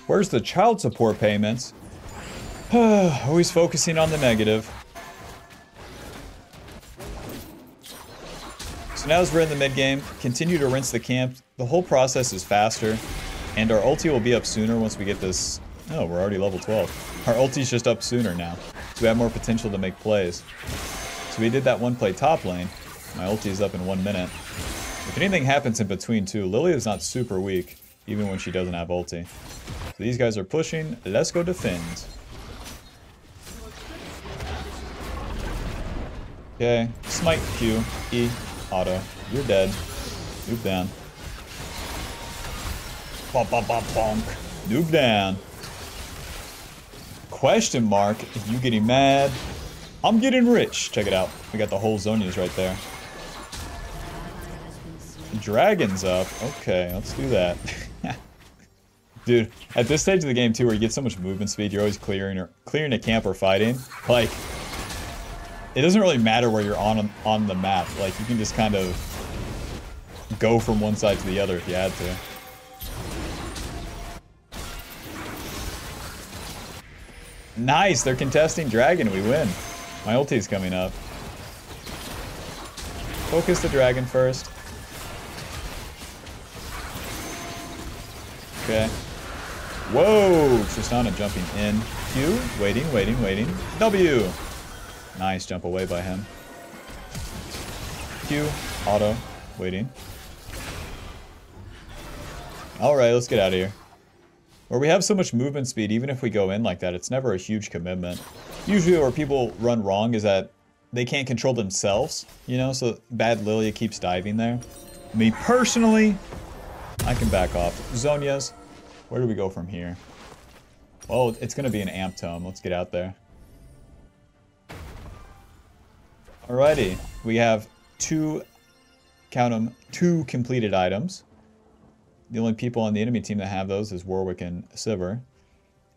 Where's the child support payments? Always focusing on the negative. So now as we're in the mid game, continue to rinse the camp. The whole process is faster. And our ulti will be up sooner once we get this... Oh, we're already level 12. Our ulti's just up sooner now. So we have more potential to make plays. So we did that one play top lane. My ulti is up in 1 minute. If anything happens in between too, Lillia is not super weak, even when she doesn't have ulti. So these guys are pushing. Let's go defend. Okay. Smite Q. E. Auto. You're dead. Noob down. Bonk, bonk, bonk, bonk. Noob down. Question mark. You getting mad? I'm getting rich. Check it out. We got the whole Zonias right there. Dragon's up. Okay, let's do that. Dude, at this stage of the game too, where you get so much movement speed, you're always clearing a camp or fighting. Like, it doesn't really matter where you're on the map. Like, you can just kind of go from one side to the other if you had to. Nice, they're contesting dragon. We win. My ulti's coming up. Focus the dragon first. Okay. Whoa! Tristana jumping in. Q. Waiting, waiting, waiting. W! Nice jump away by him. Q. Auto. Waiting. Alright, let's get out of here. Where we have so much movement speed, even if we go in like that, it's never a huge commitment. Usually where people run wrong is that they can't control themselves, you know, so bad Lillia keeps diving there. Me personally, I can back off. Zonias, where do we go from here? Well, it's going to be an amp tome. Let's get out there. Alrighty, we have two completed items. The only people on the enemy team that have those is Warwick and Sivir.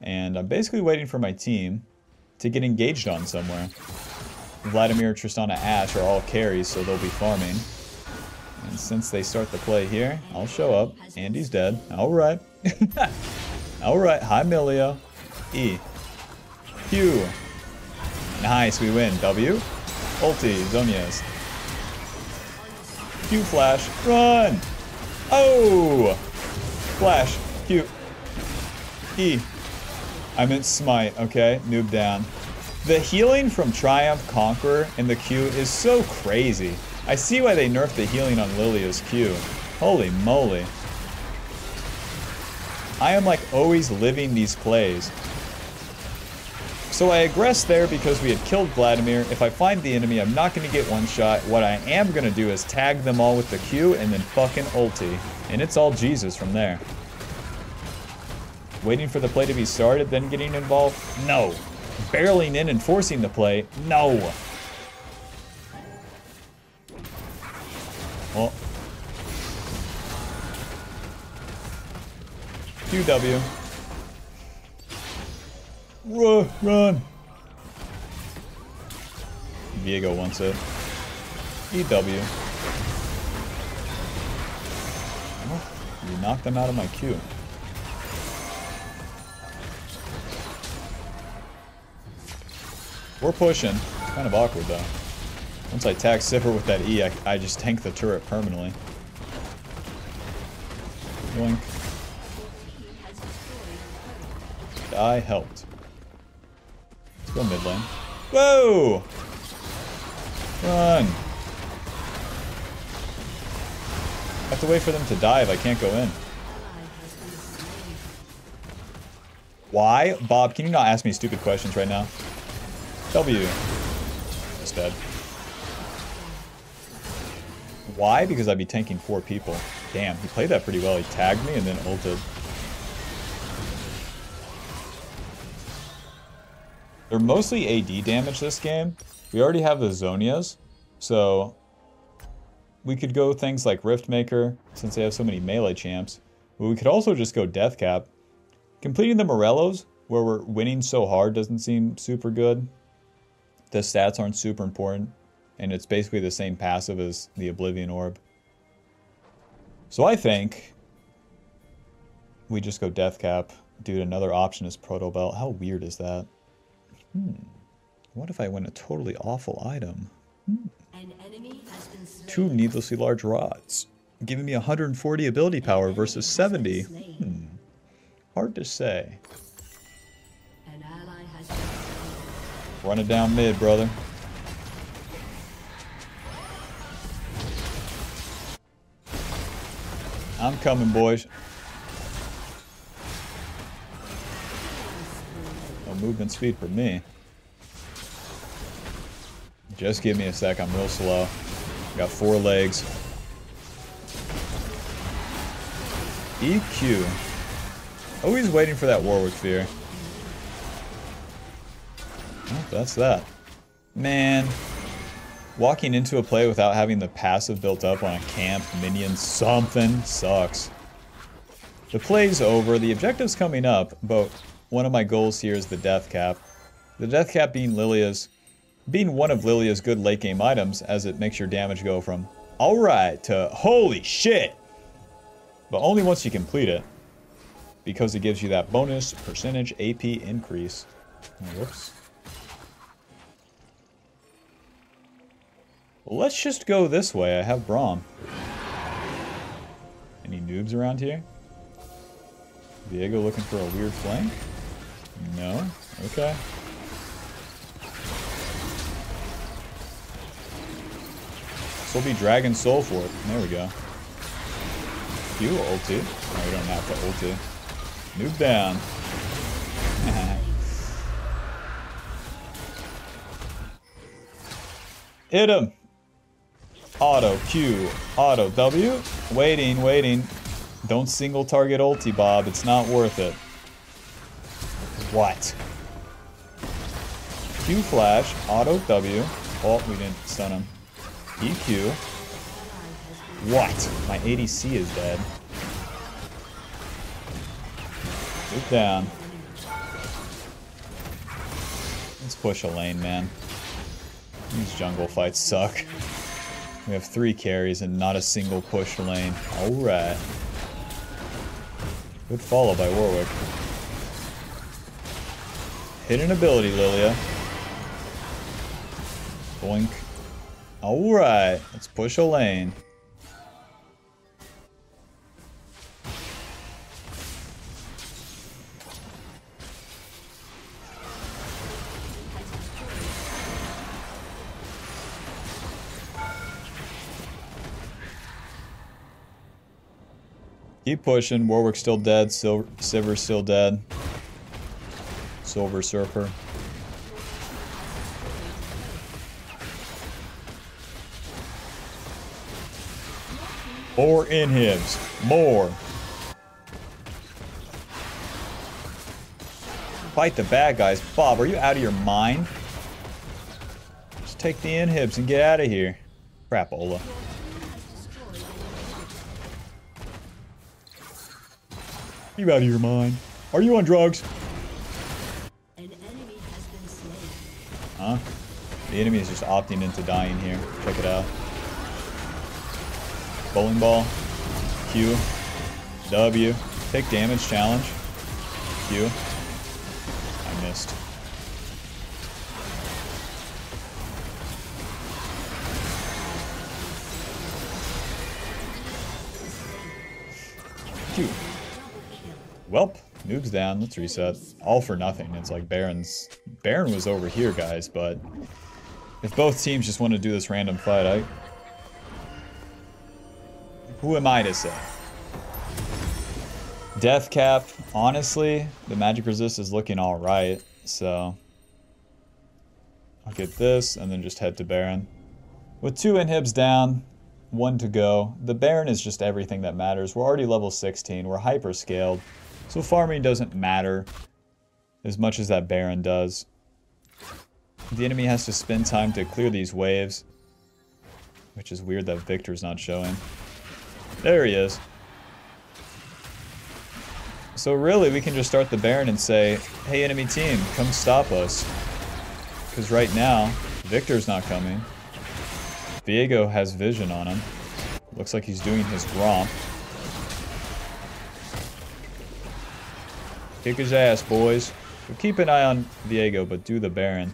And I'm basically waiting for my team to get engaged on somewhere. Vladimir, Tristana, Ashe are all carries, so they'll be farming. And since they start the play here, I'll show up. Andy's dead. Alright. Alright, hi Milio. E. Q. Nice, we win. W. Ulti, Zonias. Q flash, run! Oh! Flash, Q. E. I meant smite, okay? Noob down. The healing from Triumph, Conqueror, and the Q is so crazy. I see why they nerfed the healing on Lilia's Q. Holy moly. I am like always living these plays. So I aggressed there because we had killed Vladimir. If I find the enemy, I'm not going to get one shot. What I am going to do is tag them all with the Q and then fucking ulti. And it's all Jesus from there. Waiting for the play to be started, then getting involved? No. Barreling in and forcing the play? No. Well. QW. Run. Viego wants it. EW. Oh, you knocked them out of my Q. We're pushing. It's kind of awkward though. Once I attack Sipper with that E, I just tank the turret permanently. Blink. I helped. Let's go mid lane. Whoa! Run! I have to wait for them to dive. I can't go in. Why? Bob, can you not ask me stupid questions right now? W. It's dead. Why? Because I'd be tanking 4 people. Damn, he played that pretty well. He tagged me and then ulted. They're mostly AD damage this game. We already have the Zonias, so we could go things like Riftmaker, since they have so many melee champs. But we could also just go Death Cap. Completing the Morellos, where we're winning so hard, doesn't seem super good. The stats aren't super important, and it's basically the same passive as the Oblivion Orb. So I think we just go Death Cap. Dude, another option is Proto Belt. How weird is that? What if I win a totally awful item? An enemy has been slain. 2 needlessly large rods, giving me 140 ability power versus 70. Hard to say. An ally has been slain. Run it down mid, brother. I'm coming, boys. No movement speed for me. Just give me a sec, I'm real slow. Got 4 legs. EQ. Always waiting for that Warwick Fear. Oh, that's that. Man. Walking into a play without having the passive built up on a camp, minion, something, sucks. The play's over, the objective's coming up, but one of my goals here is the Death Cap. The Death Cap being one of Lillia's good late game items, as it makes your damage go from alright to holy shit! But only once you complete it, because it gives you that bonus percentage AP increase. Whoops. Well, let's just go this way. I have Braum. Any noobs around here? Diego looking for a weird flank? No? Okay. This will be Dragon Soul Fork. There we go. You ulti. No, we don't have to ulti. Noob down. Hit him. Auto Q. Auto W. Waiting, waiting. Don't single target ulti, Bob. It's not worth it. What? Q flash. Auto W. Oh, we didn't stun him. EQ. What? My ADC is dead. Move down. Let's push a lane, man. These jungle fights suck. We have 3 carries and not a single push lane. Alright. Good follow by Warwick. Hidden ability, Lillia. Boink. Alright, let's push a lane. Keep pushing. Warwick's still dead. Siver's still dead. Silver Surfer. More inhibs. More. Fight the bad guys. Bob, are you out of your mind? Just take the inhibs and get out of here. Crapola. You out of your mind? Are you on drugs? An enemy has been slain. Huh? The enemy is just opting into dying here. Check it out. Bowling ball. Q. W. Take damage challenge. Q. I missed. Q. Welp. Noob's down. Let's reset. All for nothing. It's like Baron was over here, guys, but if both teams just want to do this random fight, who am I to say? Death cap, honestly, the magic resist is looking alright, so I'll get this and then just head to Baron. With 2 inhibs down, 1 to go, the Baron is just everything that matters. We're already level 16, we're hyper scaled, so farming doesn't matter as much as that Baron does. The enemy has to spend time to clear these waves, which is weird that Victor's not showing. There he is. So really, we can just start the Baron and say, hey enemy team, come stop us. Because right now, Victor's not coming. Viego has vision on him. Looks like he's doing his romp. Kick his ass, boys. So keep an eye on Viego, but do the Baron.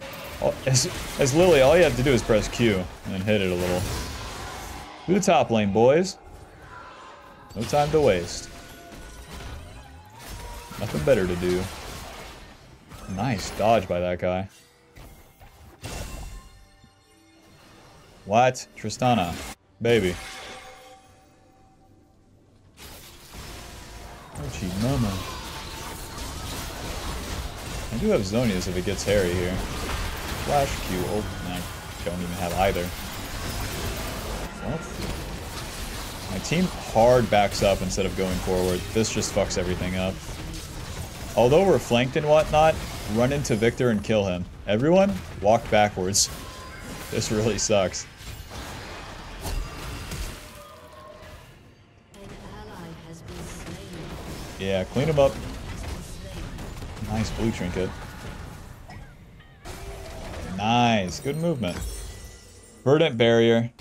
As Lily, all you have to do is press Q and then hit it a little. Do the top lane, boys. No time to waste. Nothing better to do. Nice dodge by that guy. What? Tristana. Baby. Oh, gee, mama. I do have Zonias if it gets hairy here. Flash Q. Oh, no, I don't even have either. What? My team hard backs up instead of going forward. This just fucks everything up. Although we're flanked and whatnot, run into Victor and kill him. Everyone, walk backwards. This really sucks. Yeah, clean him up. Nice blue trinket. Nice, good movement. Verdant barrier.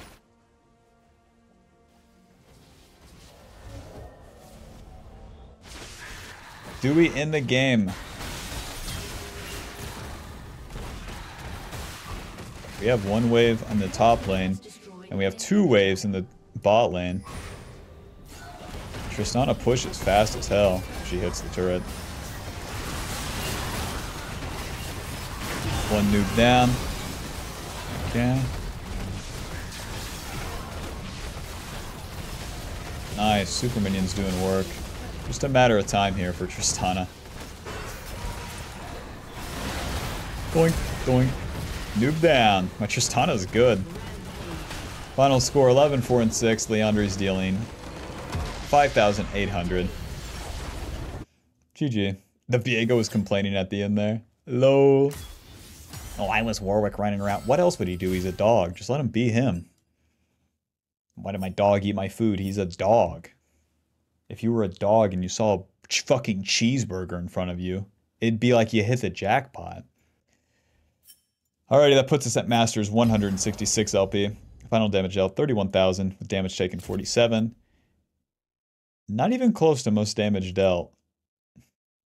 Do we end the game? We have 1 wave on the top lane, and we have 2 waves in the bot lane. Tristana pushes fast as hell if she hits the turret. 1 nuke down. Okay. Nice, super minions doing work. Just a matter of time here for Tristana. Doink, doink. Noob down. My Tristana's good. Final score 11, 4, and 6. Leandri's dealing 5,800. GG. The Viego was complaining at the end there. Lol. Oh, I was Warwick running around. What else would he do? He's a dog. Just let him be him. Why did my dog eat my food? He's a dog. If you were a dog and you saw a fucking cheeseburger in front of you, it'd be like you hit the jackpot. Alrighty, that puts us at Masters 166 LP. Final damage dealt 31,000 with damage taken 47. Not even close to most damage dealt.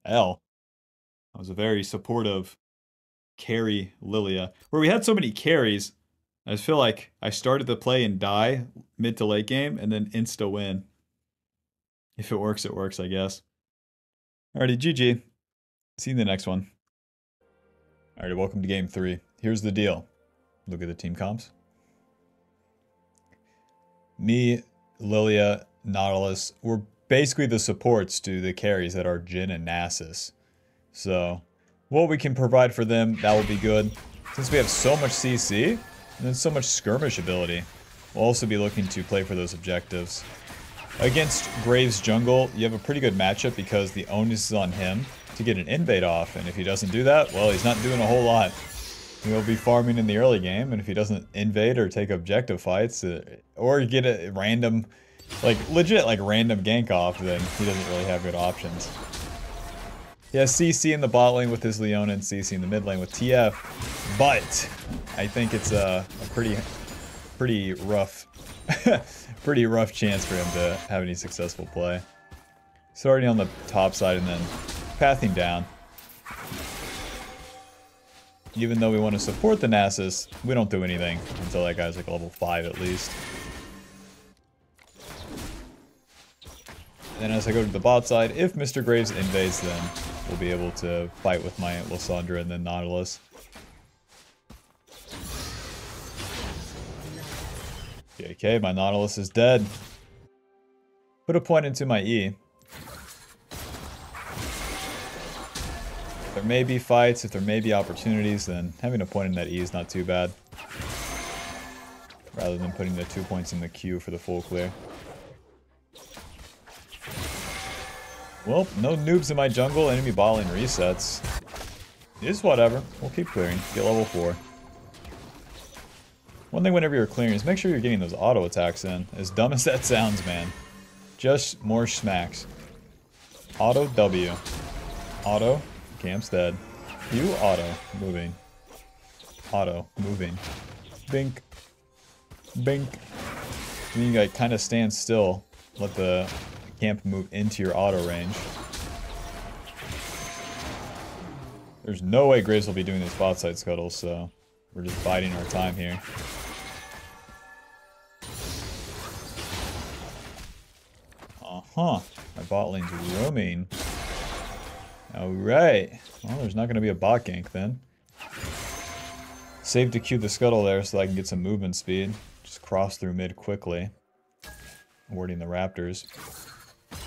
That was a very supportive carry Lillia. Where we had so many carries, I feel like I started the play and die mid to late game and then insta win. If it works, I guess. Alrighty, GG. See you in the next one. Alrighty, welcome to game 3. Here's the deal. Look at the team comps. Me, Lillia, Nautilus, we're basically the supports to the carries that are Jhin and Nasus. So, what we can provide for them, that will be good. Since we have so much CC, and then so much skirmish ability, we'll also be looking to play for those objectives. Against Graves Jungle, you have a pretty good matchup because the onus is on him to get an invade off, and if he doesn't do that, well, he's not doing a whole lot. He'll be farming in the early game, and if he doesn't invade or take objective fights, or get a random, like, legit, like, random gank off, then he doesn't really have good options. He has CC in the bot lane with his Leona and CC in the mid lane with TF, but I think it's a pretty rough pretty rough chance for him to have any successful play. Starting on the top side and then pathing down. Even though we want to support the Nasus, we don't do anything until that guy's like level 5 at least. Then as I go to the bot side, if Mr. Graves invades, then we'll be able to fight with my Lysandra and then Nautilus. Okay, my Nautilus is dead. Put a point into my E. If there may be fights, if there may be opportunities, then having a point in that E is not too bad. Rather than putting the 2 points in the Q for the full clear. Well, no noobs in my jungle, enemy bot lane resets. It's whatever, we'll keep clearing, get level 4. One thing whenever you're clearing is make sure you're getting those auto attacks in. As dumb as that sounds, man. Just more smacks. Auto W. Auto, camp's dead. Q, auto, moving. Auto, moving. Bink. Bink. Then you like kind of stand still. Let the camp move into your auto range. There's no way Graves will be doing this bot side scuttle, so we're just biding our time here. Uh-huh. My bot lane's roaming. Alright. Well, there's not going to be a bot gank then. Save to Q the scuttle there so I can get some movement speed. Just cross through mid quickly. Warding the raptors.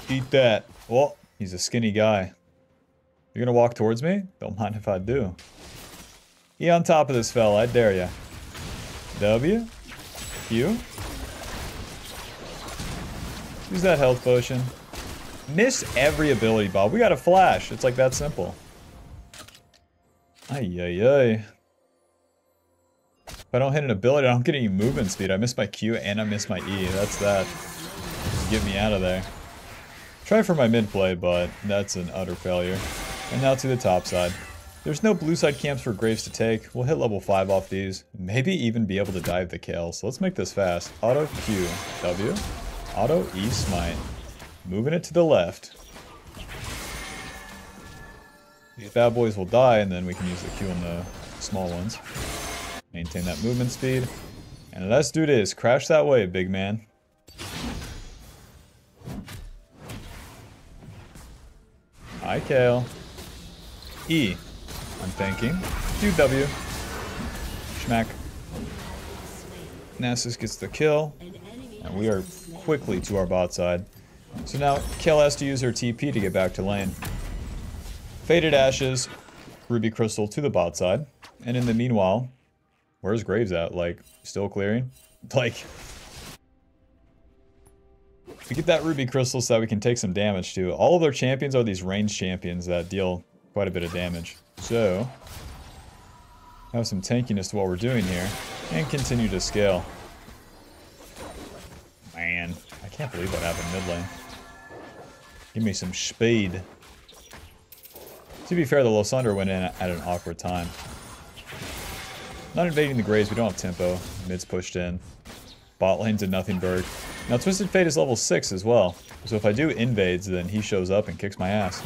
Eat that. Well, he's a skinny guy. You're gonna walk towards me? Don't mind if I do. E on top of this fella, I dare ya. W. Q. Use that health potion. Miss every ability, Bob. We got a flash. It's like that simple. Ay, ay, ay. If I don't hit an ability, I don't get any movement speed. I miss my Q and I miss my E. That's that. Just get me out of there. Try for my mid play, but that's an utter failure. And now to the top side. There's no blue side camps for Graves to take. We'll hit level 5 off these. Maybe even be able to dive the kill. So let's make this fast. Auto Q. W. Auto E smite. Moving it to the left. These bad boys will die, and then we can use the Q on the small ones. Maintain that movement speed. And let's do this. Crash that wave, big man. Hi, Kale. E. I'm thinking. QW. Schmack. Nasus gets the kill. And we are quickly to our bot side. So now, Kale has to use her TP to get back to lane. Faded Ashes. Ruby Crystal to the bot side. And in the meanwhile, where's Graves at? Like, still clearing? Like... we get that Ruby Crystal so that we can take some damage too. All of their champions are these ranged champions that deal quite a bit of damage. So, have some tankiness to what we're doing here. And continue to scale. Man, I can't believe what happened mid lane. Give me some speed. To be fair, the Lysandra went in at an awkward time. Not invading the Graves, we don't have tempo. Mid's pushed in. Bot lane's a nothing bird. Now Twisted Fate is level 6 as well. So if I do invades, then he shows up and kicks my ass.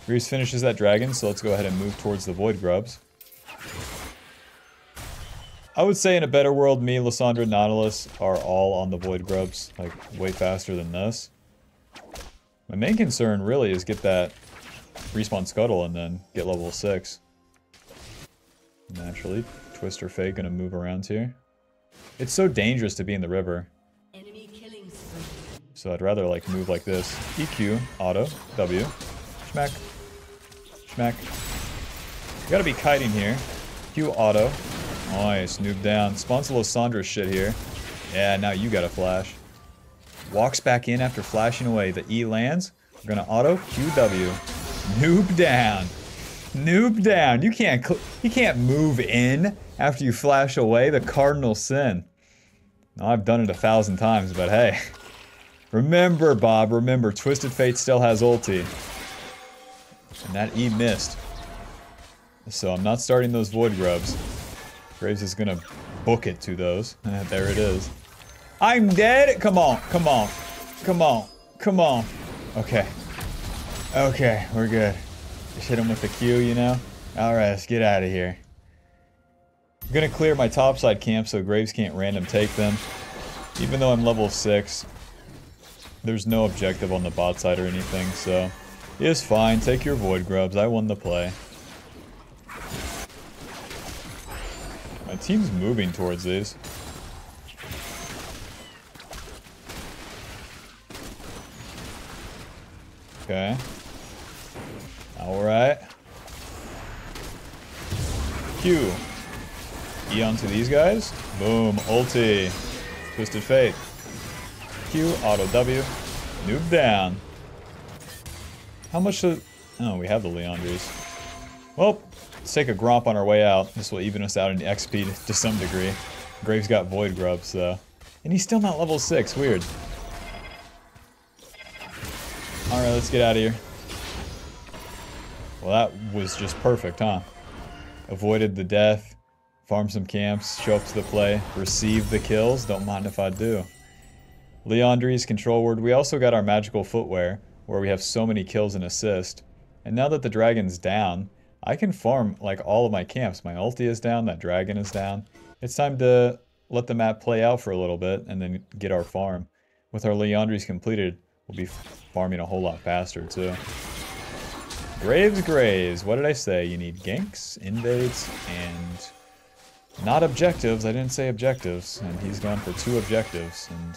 Reese finishes that dragon, so let's go ahead and move towards the Void Grubs. I would say in a better world, me, Lysandra, Nautilus are all on the Void Grubs, like way faster than this. My main concern really is get that respawn scuttle and then get level 6. Naturally, Twister Fate gonna move around here. It's so dangerous to be in the river. Enemy killing spree. So I'd rather like move like this. EQ, auto, W, schmack, schmack. You gotta be kiting here. Q auto. Nice, noob down. Sponsor Lysandra shit here. Yeah, now you got a flash. Walks back in after flashing away. The E lands. We're gonna auto QW. Noob down. Noob down. You can't move in after you flash away. The cardinal sin. Now, I've done it 1,000 times, but hey. Remember, Bob, remember, Twisted Fate still has ulti. And that E missed. So I'm not starting those Void Grubs. Graves is gonna book it to those. There it is. I'm dead? Come on, come on, come on, come on. Okay. Okay, we're good. Just hit him with the Q, you know? Alright, let's get out of here. I'm gonna clear my topside camp so Graves can't random take them. Even though I'm level 6. There's no objective on the bot side or anything, so it's fine. Take your void grubs. I won the play. My team's moving towards these. Okay. Alright. Q. E onto these guys. Boom. Ulti. Twisted Fate. Q. Auto W. Noob down. How much should... Oh, we have the Leandries. Well, let's take a Gromp on our way out. This will even us out in XP to some degree. Graves got Void Grubs, though. And he's still not level 6. Weird. Alright, let's get out of here. Well, that was just perfect, huh? Avoided the death, farm some camps, show up to the play, receive the kills, don't mind if I do. Leandries, control word. We also got our magical footwear, where we have so many kills and assist. And now that the dragon's down, I can farm like all of my camps. My ulti is down, that dragon is down. It's time to let the map play out for a little bit and then get our farm. With our Leandries completed, we'll be farming a whole lot faster too. Graves. What did I say? You need ganks, invades, and not objectives. I didn't say objectives. And he's gone for 2 objectives and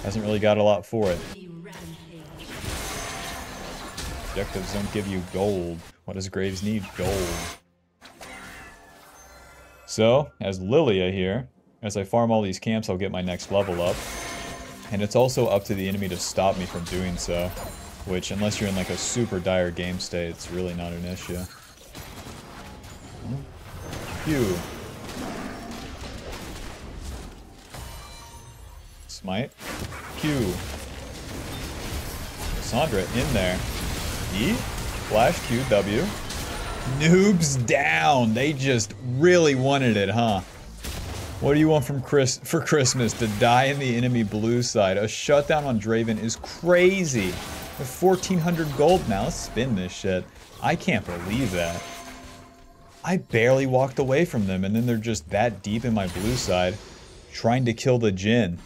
hasn't really got a lot for it. Objectives don't give you gold. What does Graves need? Gold. So, as Lillia here, as I farm all these camps, I'll get my next level up. And it's also up to the enemy to stop me from doing so. Which, unless you're in like a super dire game state, it's really not an issue. Q. Smite. Q. Cassandra in there. E. Flash Q. W. Noobs down. They just really wanted it, huh? What do you want from for Christmas? To die in the enemy blue side. A shutdown on Draven is crazy. We're 1,400 gold now. Let's spin this shit. I can't believe that. I barely walked away from them, and then they're just that deep in my blue side, trying to kill the Jhin.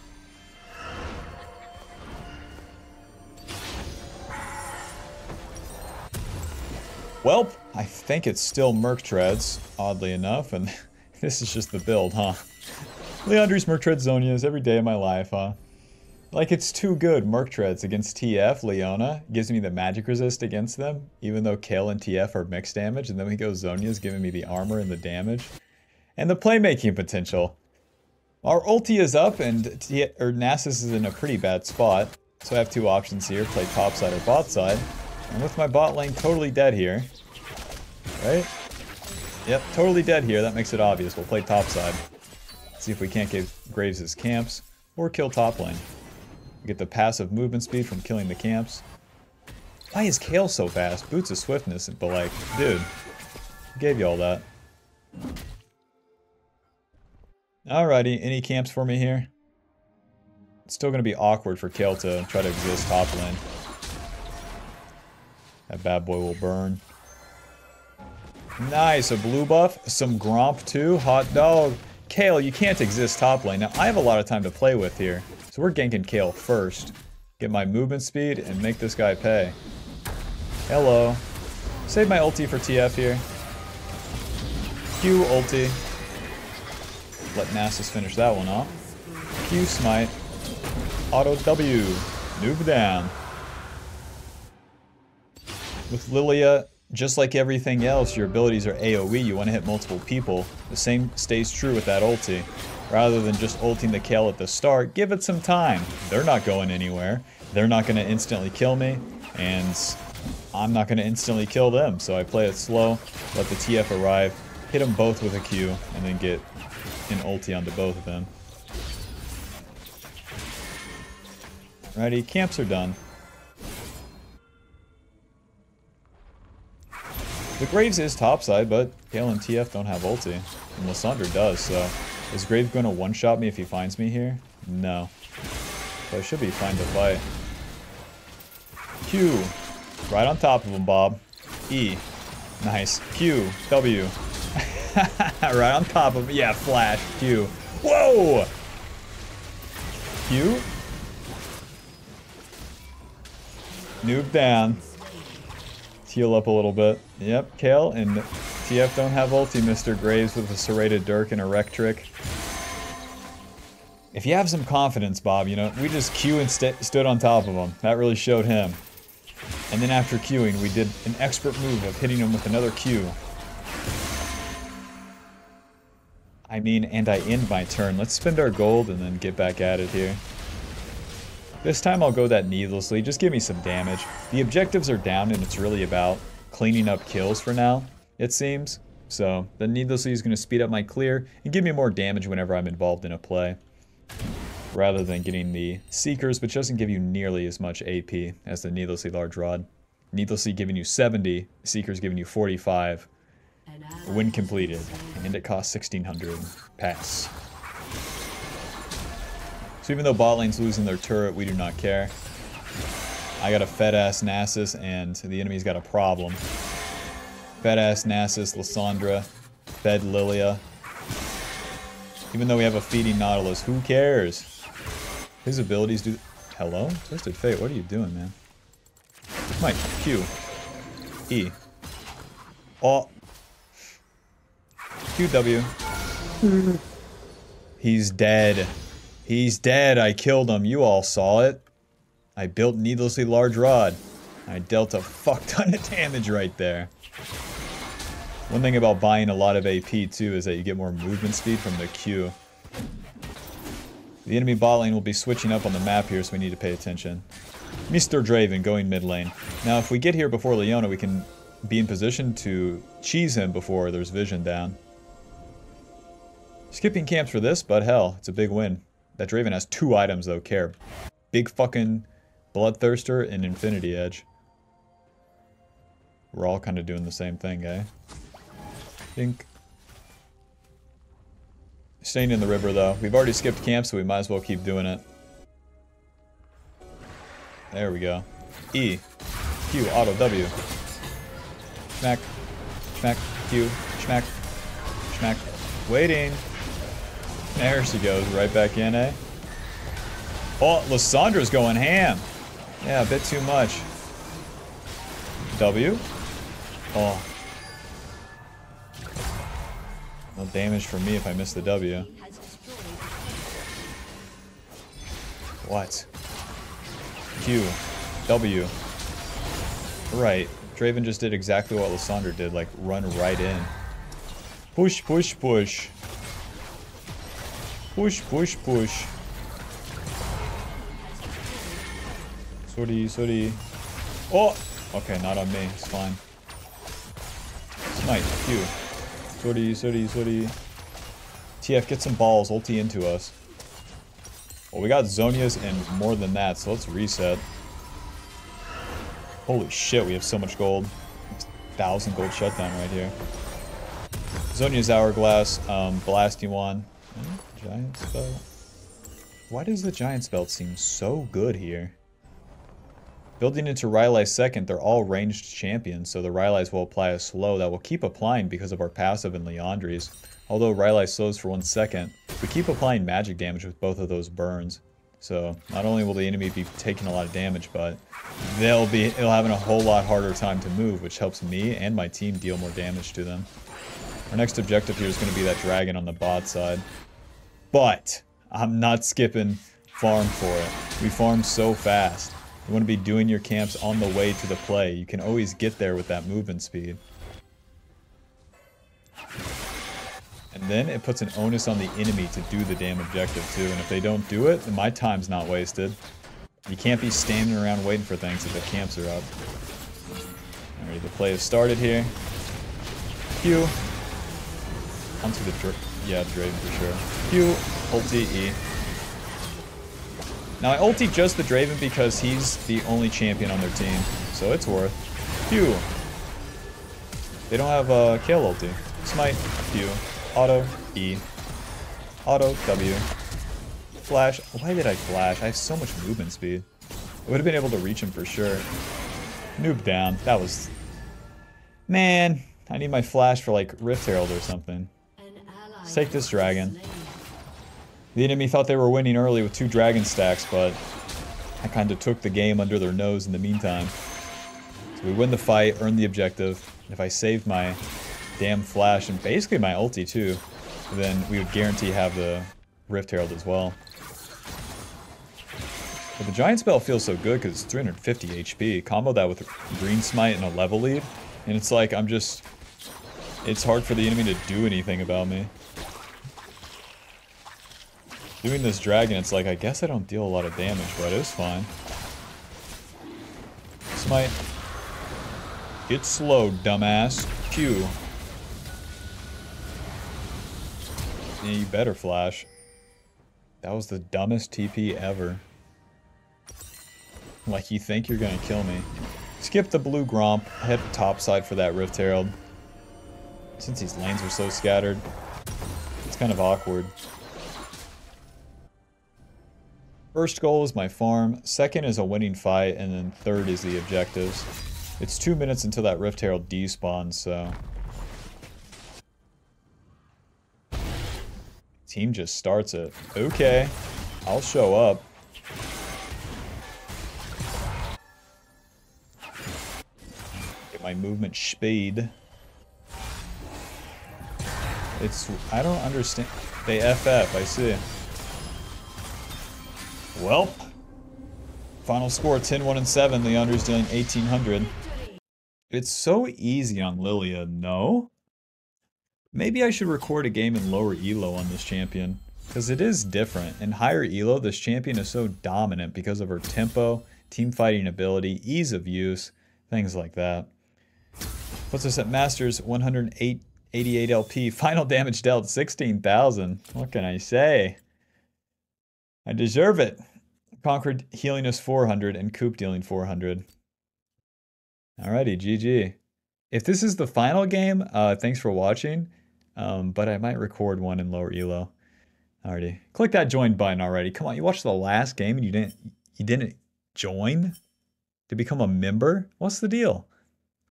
Welp, I think it's still Merc Treads, oddly enough, and this is just the build, huh? Leandries, Merc Treads, Zonias, every day of my life, huh? Like, it's too good. Merc Treads against TF, Leona, gives me the magic resist against them, even though Kale and TF are mixed damage, and then we go Zonia's giving me the armor and the damage. And the playmaking potential. Our ulti is up, and Nasus is in a pretty bad spot, so I have 2 options here, play top side or bot side. And with my bot lane totally dead here, right? Yep, totally dead here, that makes it obvious. We'll play top side. See if we can't get Graves' his camps, or kill top lane. Get the passive movement speed from killing the camps. Why is Kale so fast? Boots of swiftness, but like, dude, I gave you all that. Alrighty, any camps for me here? It's still gonna be awkward for Kale to try to exist top lane. That bad boy will burn. Nice, a blue buff, some Gromp too, hot dog. Kale, you can't exist top lane. Now, I have a lot of time to play with here. So we're ganking Kale first. Get my movement speed and make this guy pay. Hello. Save my ulti for TF here. Q ulti. Let Nasus finish that one off. Q smite. Auto W. Noob down. With Lillia, just like everything else, your abilities are AoE. You want to hit multiple people. The same stays true with that ulti. Rather than just ulting the Kale at the start, give it some time. They're not going anywhere. They're not going to instantly kill me, and I'm not going to instantly kill them. So I play it slow, let the TF arrive, hit them both with a Q, and then get an ulti onto both of them. Alrighty, camps are done. The Graves is topside, but Kale and TF don't have ulti, and Lissandra does, so... Is Graves going to one-shot me if he finds me here? No. So I should be fine to fight. Q. Right on top of him, Bob. E. Nice. Q. W. Right on top of him. Yeah, flash. Q. Whoa! Q. Noob down. Heal up a little bit. Yep, Kale and TF don't have ulti, Mr. Graves with a serrated Dirk and a wreck trick. If you have some confidence, Bob, you know, we just Q and stood on top of him. That really showed him. And then after Qing, we did an expert move of hitting him with another Q. I mean, and I end my turn. Let's spend our gold and then get back at it here. This time I'll go that needlessly. Just give me some damage. The objectives are down and it's really about cleaning up kills for now, it seems. So the needlessly is going to speed up my clear and give me more damage whenever I'm involved in a play. Rather than getting the Seekers, which doesn't give you nearly as much AP as the needlessly large rod. Needlessly giving you 70, Seekers giving you 45 when completed. And it costs 1600. Pass. So even though bot lane's losing their turret, we do not care. I got a fed-ass Nasus, and the enemy's got a problem. Fed-ass Nasus, Lissandra, fed Lillia. Even though we have a feeding Nautilus, who cares? His abilities do... Hello? Twisted Fate, what are you doing, man? Mike, Q. E. Oh. QW. He's dead. He's dead. I killed him. You all saw it. I built needlessly large rod. I dealt a fuck ton of damage right there. One thing about buying a lot of AP too is that you get more movement speed from the Q. The enemy bot lane will be switching up on the map here, so we need to pay attention. Mr. Draven going mid lane. Now if we get here before Leona, we can be in position to cheese him before there's vision down. Skipping camps for this, but hell, it's a big win. That Draven has 2 items though, care. Big fucking Bloodthirster and Infinity Edge. We're all kind of doing the same thing, eh? Think. Staying in the river though. We've already skipped camp, so we might as well keep doing it. There we go. E. Q. Auto. W. Smack. Smack. Q. Smack. Smack. Waiting. There she goes. Right back in, eh? Oh, Lissandra's going ham. Yeah, a bit too much. W. Oh. No damage from me if I miss the W. What? Q. W. Right. Draven just did exactly what Lissandra did, like run right in. Push, push, push. Push, push, push. Sorry, sorry. Oh! Okay, not on me. It's fine. Smite. Q. Sorry, sorry, sorry. TF, get some balls. Ulti into us. Well, we got Zonia's and more than that, so let's reset. Holy shit, we have so much gold. 1,000 gold shutdown right here. Zonia's Hourglass, Blasting Wand. Giant Spell. Why does the Giant Spell seem so good here? Building into Rylai's second, they're all ranged champions, so the Rylai's will apply a slow that will keep applying because of our passive and Leandri's. Although Rylai slows for 1 second, we keep applying magic damage with both of those burns. So not only will the enemy be taking a lot of damage, but they'll having a whole lot harder time to move, which helps me and my team deal more damage to them. Our next objective here is going to be that dragon on the bot side. But I'm not skipping farm for it. We farm so fast. You want to be doing your camps on the way to the play. You can always get there with that movement speed. And then it puts an onus on the enemy to do the damn objective too. And if they don't do it, then my time's not wasted. You can't be standing around waiting for things if the camps are up. Alright, the play has started here. Q. Onto the Draven for sure. Q. Ulti. E. Now I ulti just the Draven because he's the only champion on their team. So it's worth. Q. They don't have a kill ulti. Smite. Q. Auto. E. Auto. W. Flash. Why did I flash? I have so much movement speed. I would have been able to reach him for sure. Noob down. That was... Man. I need my flash for like Rift Herald or something. Let's take this dragon. The enemy thought they were winning early with 2 dragon stacks, but I kind of took the game under their nose in the meantime. So we win the fight, earn the objective. If I save my damn flash and basically my ulti too, then we would guarantee have the Rift Herald as well. But the Giant Spell feels so good because it's 350 HP. Combo that with Green Smite and a level lead, and it's like I'm just... It's hard for the enemy to do anything about me. Doing this dragon, it's like, I guess I don't deal a lot of damage, but it's fine. Smite. Get slow, dumbass. Q. Yeah, you better flash. That was the dumbest TP ever. Like, you think you're gonna kill me. Skip the blue Gromp, head top side for that Rift Herald. Since these lanes are so scattered, it's kind of awkward. First goal is my farm, second is a winning fight, and then third is the objectives. It's 2 minutes until that Rift Herald despawns, so... Team just starts it. Okay, I'll show up. Get my movement speed. It's... I don't understand. They FF, I see. Welp. Final score 10-1-7. Leander's dealing 1800. It's so easy on Lillia, no? Maybe I should record a game in lower elo on this champion. Because it is different. In higher elo, this champion is so dominant because of her tempo, team fighting ability, ease of use, things like that. Puts us at Masters 188 LP. Final damage dealt 16,000. What can I say? I deserve it. Conquered healing us 400 and Coop dealing 400. Alrighty, GG. If this is the final game, thanks for watching. But I might record one in lower elo. Alrighty. Click that join button already. Come on, you watched the last game and you didn't join to become a member? What's the deal?